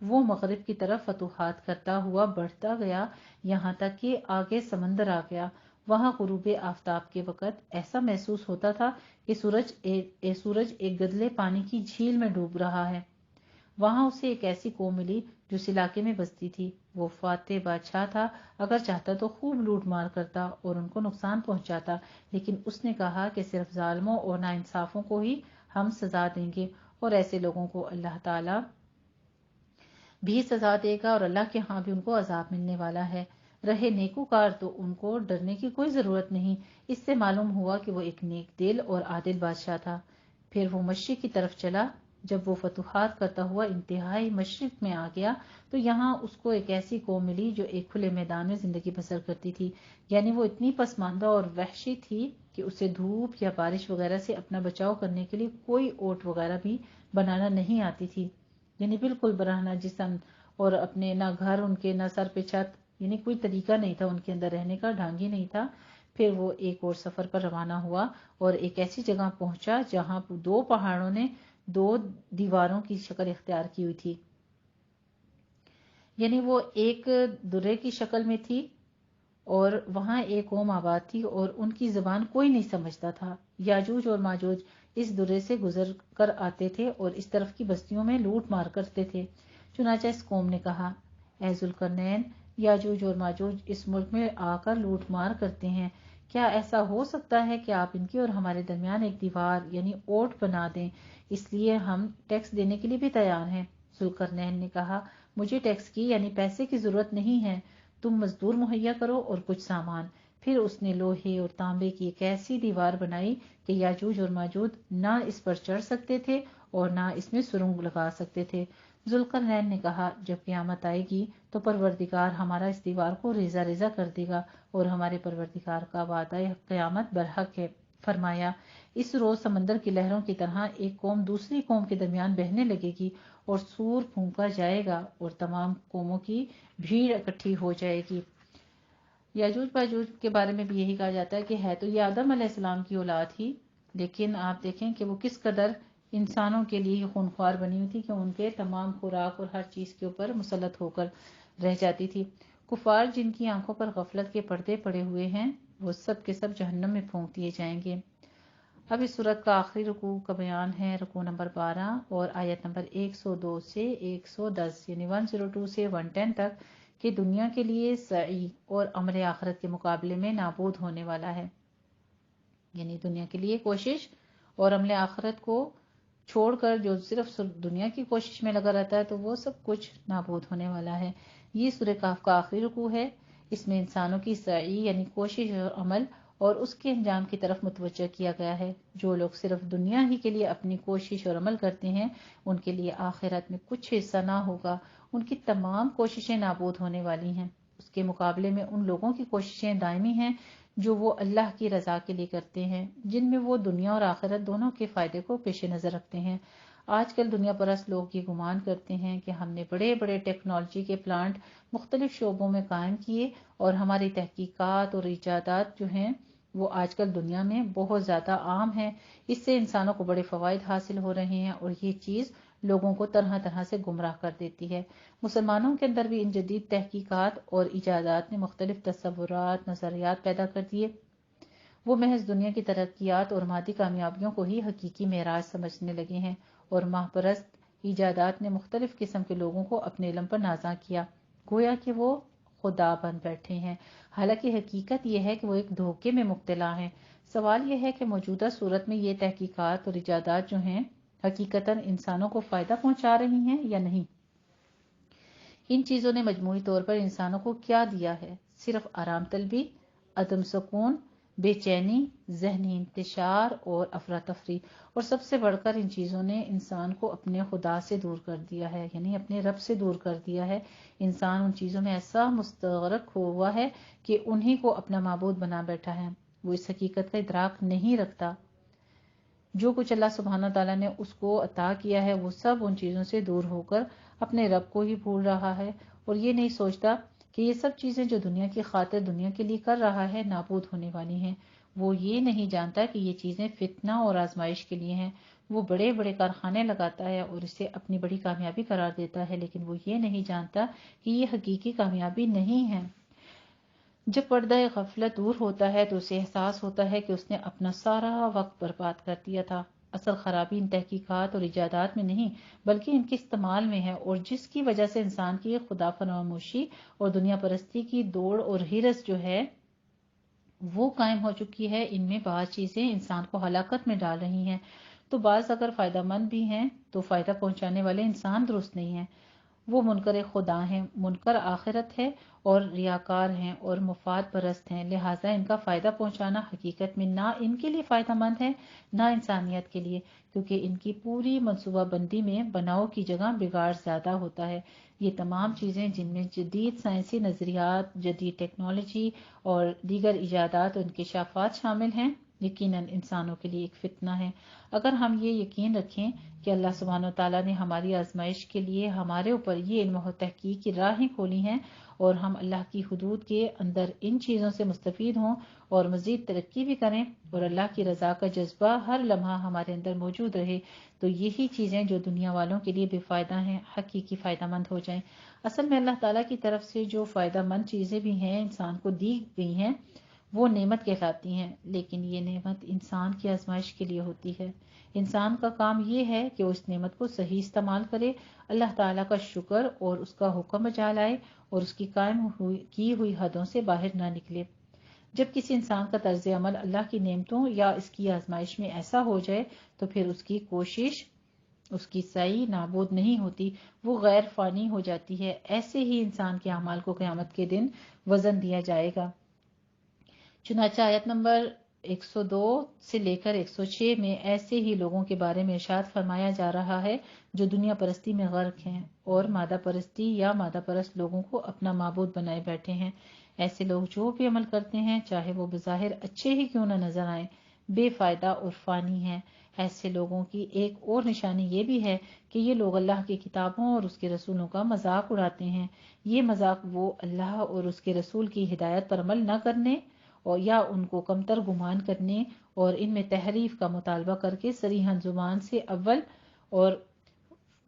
وہ مغرب کی طرف فتوحات کرتا ہوا بڑھتا گیا یہاں تک کہ آگے سمندر آ گیا۔ وہاں غروب آفتاب کے وقت ایسا محسوس ہوتا تھا کہ سورج ایک گدلے پانی کی جھیل میں ڈوب رہا ہے۔ وہاں اسے ایک ایسی قوم ملی جو اس علاقے میں بستی تھی۔ وہ فاتح بادشاہ تھا، اگر چاہتا تو خوب لوٹ مار کرتا اور ان کو نقصان پہنچاتا، لیکن اس نے کہا کہ صرف ظالموں اور ناانصافوں کو ہی ہم سزا دیں گے، اور ایسے لوگوں کو اللہ تعالی بھی سزا دے گا اور اللہ کے ہاں بھی ان کو عذاب ملنے والا ہے۔ رہے نیکوکار تو ان کو ڈرنے کی کوئی ضرورت نہیں۔ اس سے معلوم ہوا کہ وہ ایک نیک دل اور عادل بادشاہ تھا۔ پھر وہ مشرق کی طرف چلا۔ جب وہ فتوحات کرتا ہوا انتہائی مشرق میں آ گیا تو یہاں اس کو ایک ایسی قوم ملی جو ایک کھلے میدان میں زندگی بسر کرتی تھی، یعنی وہ اتنی پسماندہ اور وحشی تھی کہ اسے دھوپ یا بارش وغیرہ سے اپنا بچاؤ کرنے کے لیے کوئی اوٹ وغیرہ بھی بنانا نہیں آتی تھی، یعنی بالکل برہنہ جسم، اور اپنے نہ گھر ان کے، نہ سر پہ چھت، یعنی کوئی طریقہ نہیں تھا ان کے اندر رہنے کا، ڈھنگ ہی نہیں تھا۔ پھر وہ ایک اور سفر پر روانہ ہوا اور ایک ایسی جگہ پہنچا جہاں 2 پہاڑوں نے 2 دیواروں کی شکل اختیار کی ہوئی تھی، یعنی وہ ایک درے کی شکل میں تھی اور وہاں ایک قوم آباد تھی اور ان کی زبان کوئی نہیں سمجھتا تھا۔ یاجوج اور ماجوج اس درے سے گزر کر آتے تھے اور اس طرف کی بستیوں میں لوٹ مار کرتے تھے۔ چنانچہ اس قوم نے کہا، اے ذوالقرنین، یاجوج اور ماجوج اس ملک میں آ کر لوٹ مار کرتے ہیں، کیا ایسا ہو سکتا ہے کہ آپ ان کے اور ہمارے درمیان ایک دیوار یعنی اوٹ بنا دیں؟ اس لیے ہم ٹیکس دینے کے لیے بھی تیار ہیں۔ ذوالقرنین نے کہا، مجھے ٹیکس کی یعنی پیسے کی ضرورت نہیں ہے، تم مزدور مہیا کرو اور کچھ سامان۔ پھر اس نے لوہے اور تانبے کی ایک ایسی دیوار بنائی کہ یاجوج اور ماجوج نہ اس پر چڑھ سکتے تھے اور نہ اس میں سرنگ لگا سکتے تھے۔ ذوالقرنین نے کہا، جب قیامت آئے گی تو پروردگار ہمارا اس دیوار کو ریزہ ریزہ کر دے گا اور ہمارے پروردگار کا وعدہ قیامت برحق ہے۔ فرمایا، اس روز سمندر کی لہروں کی طرح ایک قوم دوسری قوم کے درمیان بہنے لگے گی اور سور پھونکا جائے گا اور تمام قوموں کی بھیڑ اکٹھی ہو جائے گی۔ یاجوج باجوج کے بارے میں بھی یہی کہا جاتا ہے کہ ہے تو یہ آدم علیہ السلام کی اولاد ہی، لیکن آپ دیکھیں کہ وہ کس قدر انسانوں کے لیے خونخوار بنی ہوئی تھی کہ ان کے تمام خوراک اور ہر چیز کے اوپر مسلط ہو کر رہ جاتی تھی۔ کفار جن کی آنکھوں پر غفلت کے پردے پڑے ہوئے ہیں وہ سب کے سب جہنم میں پھونک دیے جائیں گے۔ اب اس سورت کا آخری رکوع کا بیان ہے، رکوع نمبر 12 اور آیت نمبر 102 سے 110 یعنی 102 سے 110 تک، کہ دنیا کے لیے سعی اور عمل آخرت کے مقابلے میں نابود ہونے والا ہے، یعنی دنیا کے لیے کوشش اور عمل آخرت کو چھوڑ کر جو صرف دنیا کی کوشش میں لگا رہتا ہے تو وہ سب کچھ نابود ہونے والا ہے۔ یہ سورہ کہف کا آخری رکوع ہے۔ اس میں انسانوں کی سعی یعنی کوشش اور عمل اور اس کے انجام کی طرف متوجہ کیا گیا ہے۔ جو لوگ صرف دنیا ہی کے لیے اپنی کوشش اور عمل کرتے ہیں ان کے لیے آخرت میں کچھ حصہ نہ ہوگا، ان کی تمام کوششیں نابود ہونے والی ہیں۔ اس کے مقابلے میں ان لوگوں کی کوششیں دائمی ہیں جو وہ اللہ کی رضا کے لیے کرتے ہیں، جن میں وہ دنیا اور آخرت دونوں کے فائدے کو پیش نظر رکھتے ہیں۔ آج کل دنیا پرست لوگ یہ گمان کرتے ہیں کہ ہم نے بڑے بڑے ٹیکنالوجی کے پلانٹ مختلف شعبوں میں قائم کیے اور ہماری تحقیقات اور ایجادات جو ہیں وہ آج کل دنیا میں بہت زیادہ عام ہیں. اس سے انسانوں کو بڑے فوائد حاصل ہو رہے ہیں اور یہ چیز لوگوں کو طرح طرح سے گمراہ کر دیتی ہے. مسلمانوں کے اندر بھی ان جدید تحقیقات اور ایجادات نے مختلف تصورات، نظریات پیدا کر دیے. وہ محض دنیا کی ترقیات اور مادی کامیابیوں کو ہی حقیقی معراج سمجھنے لگے ہیں اور ماہ پرست ایجادات نے مختلف قسم کے لوگوں کو اپنے علم پر نازاں کیا، گویا کہ وہ خدا بن بیٹھے ہیں. حالانکہ حقیقت یہ ہے کہ وہ ایک دھوکے میں مبتلا ہیں. سوال یہ ہے کہ موجودہ صورت میں یہ تحقیقات اور ایجادات جو ہیں حقیقتاً انسانوں کو فائدہ پہنچا رہی ہیں یا نہیں. ان چیزوں نے مجموعی طور پر انسانوں کو کیا دیا ہے؟ صرف آرام طلبی، عدم سکون، بے چینی، ذہنی انتشار اور افراتفری. اور سب سے بڑھ کر ان چیزوں نے انسان کو اپنے خدا سے دور کر دیا ہے، یعنی اپنے رب سے دور کر دیا ہے. انسان ان چیزوں میں ایسا مستغرق ہوا ہے کہ انہی کو اپنا معبود بنا بیٹھا ہے. وہ اس حقیقت کا ادراک نہیں رکھتا جو کچھ اللہ سبحانہ تعالیٰ نے اس کو عطا کیا ہے وہ سب ان چیزوں سے دور ہو کر اپنے رب کو ہی بھول رہا ہے، اور یہ نہیں سوچتا کہ یہ سب چیزیں جو دنیا کی خاطر دنیا کے لیے کر رہا ہے نابود ہونے والی ہیں. وہ یہ نہیں جانتا کہ یہ چیزیں فتنہ اور آزمائش کے لیے ہیں. وہ بڑے بڑے کارخانے لگاتا ہے اور اسے اپنی بڑی کامیابی قرار دیتا ہے، لیکن وہ یہ نہیں جانتا کہ یہ حقیقی کامیابی نہیں ہے. جب پردہ غفلت دور ہوتا ہے تو اسے احساس ہوتا ہے کہ اس نے اپنا سارا وقت برباد کر دیا تھا. اصل خرابی ان تحقیقات اور ایجادات میں نہیں بلکہ ان کے استعمال میں ہے، اور جس کی وجہ سے انسان کی خدا فراموشی اور دنیا پرستی کی دوڑ اور ہرس جو ہے وہ قائم ہو چکی ہے. ان میں بعض چیزیں انسان کو ہلاکت میں ڈال رہی ہیں تو بعض اگر فائدہ مند بھی ہیں تو فائدہ پہنچانے والے انسان درست نہیں ہیں. وہ منکر خدا ہیں، منکر آخرت ہے اور ریاکار ہیں اور مفاد پرست ہیں. لہٰذا ان کا فائدہ پہنچانا حقیقت میں نہ ان کے لیے فائدہ مند ہے نہ انسانیت کے لیے، کیونکہ ان کی پوری منصوبہ بندی میں بناؤ کی جگہ بگاڑ زیادہ ہوتا ہے. یہ تمام چیزیں جن میں جدید سائنسی نظریات، جدید ٹیکنالوجی اور دیگر ایجادات اور انکشافات شامل ہیں، یقیناً انسانوں کے لیے ایک فتنہ ہے. اگر ہم یہ یقین رکھیں کہ اللہ سبحانہ وتعالیٰ نے ہماری آزمائش کے لیے ہمارے اوپر یہ علم و تحقیق کی راہیں کھولی ہیں اور ہم اللہ کی حدود کے اندر ان چیزوں سے مستفید ہوں اور مزید ترقی بھی کریں اور اللہ کی رضا کا جذبہ ہر لمحہ ہمارے اندر موجود رہے، تو یہی چیزیں جو دنیا والوں کے لیے بے فائدہ ہیں حقیقی فائدہ مند ہو جائیں. اصل میں اللہ تعالیٰ کی طرف سے جو فائدہ مند چیزیں بھی ہیں انسان کو دی گئی ہیں وہ نعمت کہلاتی ہیں، لیکن یہ نعمت انسان کی آزمائش کے لیے ہوتی ہے. انسان کا کام یہ ہے کہ وہ اس نعمت کو صحیح استعمال کرے، اللہ تعالیٰ کا شکر اور اس کا حکم بجا لائے اور اس کی قائم کی ہوئی حدوں سے باہر نہ نکلے. جب کسی انسان کا طرز عمل اللہ کی نعمتوں یا اس کی آزمائش میں ایسا ہو جائے تو پھر اس کی کوشش، اس کی سعی نابود نہیں ہوتی، وہ غیر فانی ہو جاتی ہے. ایسے ہی انسان کے اعمال کو قیامت کے دن وزن دیا جائے گا. چنانچہ آیت نمبر 102 سے لے کر 106 میں ایسے ہی لوگوں کے بارے میں ارشاد فرمایا جا رہا ہے جو دنیا پرستی میں غرق ہیں اور مادہ پرستی یا مادہ پرست لوگوں کو اپنا معبود بنائے بیٹھے ہیں. ایسے لوگ جو بھی عمل کرتے ہیں چاہے وہ بظاہر اچھے ہی کیوں نہ نظر آئیں، بے فائدہ اور فانی ہیں. ایسے لوگوں کی ایک اور نشانی یہ بھی ہے کہ یہ لوگ اللہ کی کتابوں اور اس کے رسولوں کا مذاق اڑاتے ہیں. یہ مذاق وہ اللہ اور اس کے رسول کی ہدایت پر عمل نہ کرنے اور یا ان کو کمتر گمان کرنے اور ان میں تحریف کا مطالبہ کر کے صریحاً زبان سے اول اور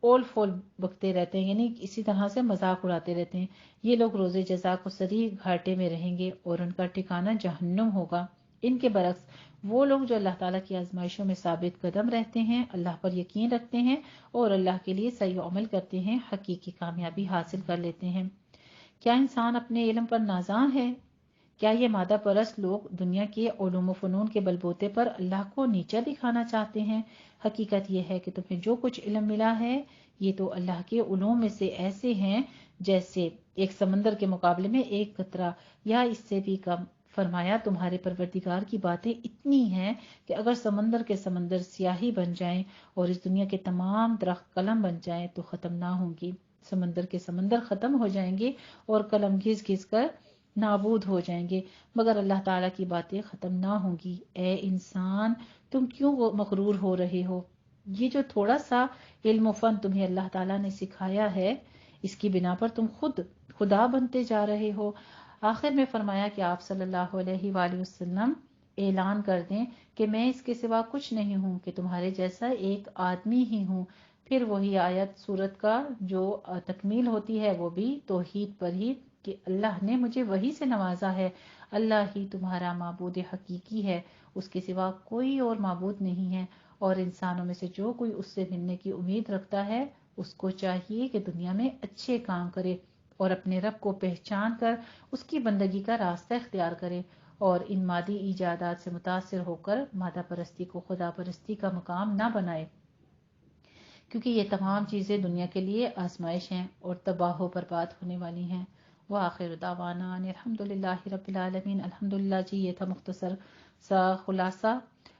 اول فول بکتے رہتے ہیں، یعنی اسی طرح سے مذاق اڑاتے رہتے ہیں. یہ لوگ روز جزا کو صریح گھاٹے میں رہیں گے اور ان کا ٹھکانہ جہنم ہوگا. ان کے برعکس وہ لوگ جو اللہ تعالیٰ کی آزمائشوں میں ثابت قدم رہتے ہیں، اللہ پر یقین رکھتے ہیں اور اللہ کے لیے سعی و عمل کرتے ہیں، حقیقی کامیابی حاصل کر لیتے ہیں. کیا انسان اپنے علم پر نازاں ہے؟ کیا یہ مادہ پرست لوگ دنیا کے علوم و فنون کے بلبوتے پر اللہ کو نیچا دکھانا چاہتے ہیں؟ حقیقت یہ ہے کہ تمہیں جو کچھ علم ملا ہے یہ تو اللہ کے علوم میں سے ایسے ہیں جیسے ایک سمندر کے مقابلے میں ایک قطرہ یا اس سے بھی کم. فرمایا تمہارے پروردگار کی باتیں اتنی ہیں کہ اگر سمندر کے سمندر سیاہی بن جائیں اور اس دنیا کے تمام درخت قلم بن جائیں تو ختم نہ ہوں گی. سمندر کے سمندر ختم ہو جائیں گے اور قلم گھس گھس کر نابود ہو جائیں گے مگر اللہ تعالیٰ کی باتیں ختم نہ ہوں گی. اے انسان تم کیوں مغرور ہو رہے ہو؟ یہ جو تھوڑا سا علم و فن تمہیں اللہ تعالیٰ نے سکھایا ہے، اس کی بنا پر تم خود خدا بنتے جا رہے ہو۔ آخر میں فرمایا کہ آپ صلی اللہ علیہ وآلہ وسلم اعلان کر دیں کہ میں اس کے سوا کچھ نہیں ہوں، کہ تمہارے جیسا ایک آدمی ہی ہوں۔ پھر وہی آیت سورت کا جو تکمیل ہوتی ہے وہ بھی توحید پر ہی، کہ اللہ نے مجھے وہی سے نوازا ہے، اللہ ہی تمہارا معبود حقیقی ہے، اس کے سوا کوئی اور معبود نہیں ہے، اور انسانوں میں سے جو کوئی اس سے ملنے کی امید رکھتا ہے اس کو چاہیے کہ دنیا میں اچھے کام کرے اور اپنے رب کو پہچان کر اس کی بندگی کا راستہ اختیار کرے، اور ان مادی ایجادات سے متاثر ہو کر مادہ پرستی کو خدا پرستی کا مقام نہ بنائے، کیونکہ یہ تمام چیزیں دنیا کے لیے آزمائش ہیں اور تباہ و برباد ہونے والی ہیں۔ وآخر دعوانا ان الحمد للہ رب العالمین۔ الحمد للہ جی، یہ تھا مختصر سا خلاصہ،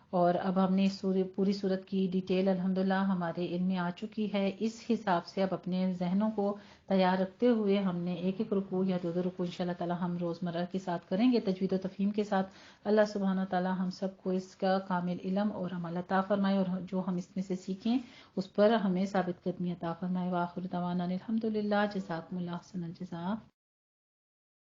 اور اب ہم نے پوری صورت کی ڈیٹیل الحمدللہ ہمارے علم میں آ چکی ہے۔ اس حساب سے اب اپنے ذہنوں کو تیار رکھتے ہوئے ہم نے ایک ایک رکوع یا دو رکوع انشاءاللہ تعالی ہم روزمرہ کے ساتھ کریں گے، تجوید و تفہیم کے ساتھ۔ اللہ سبحانہ تعالی ہم سب کو اس کا کامل علم اور عمل عطا فرمائے، اور جو ہم اس میں سے سیکھیں اس پر ہمیں ثابت قدمی عطا فرمائے۔ وآخر دعوانا الحمدللہ، جزاکم اللہ احسن الجزاء۔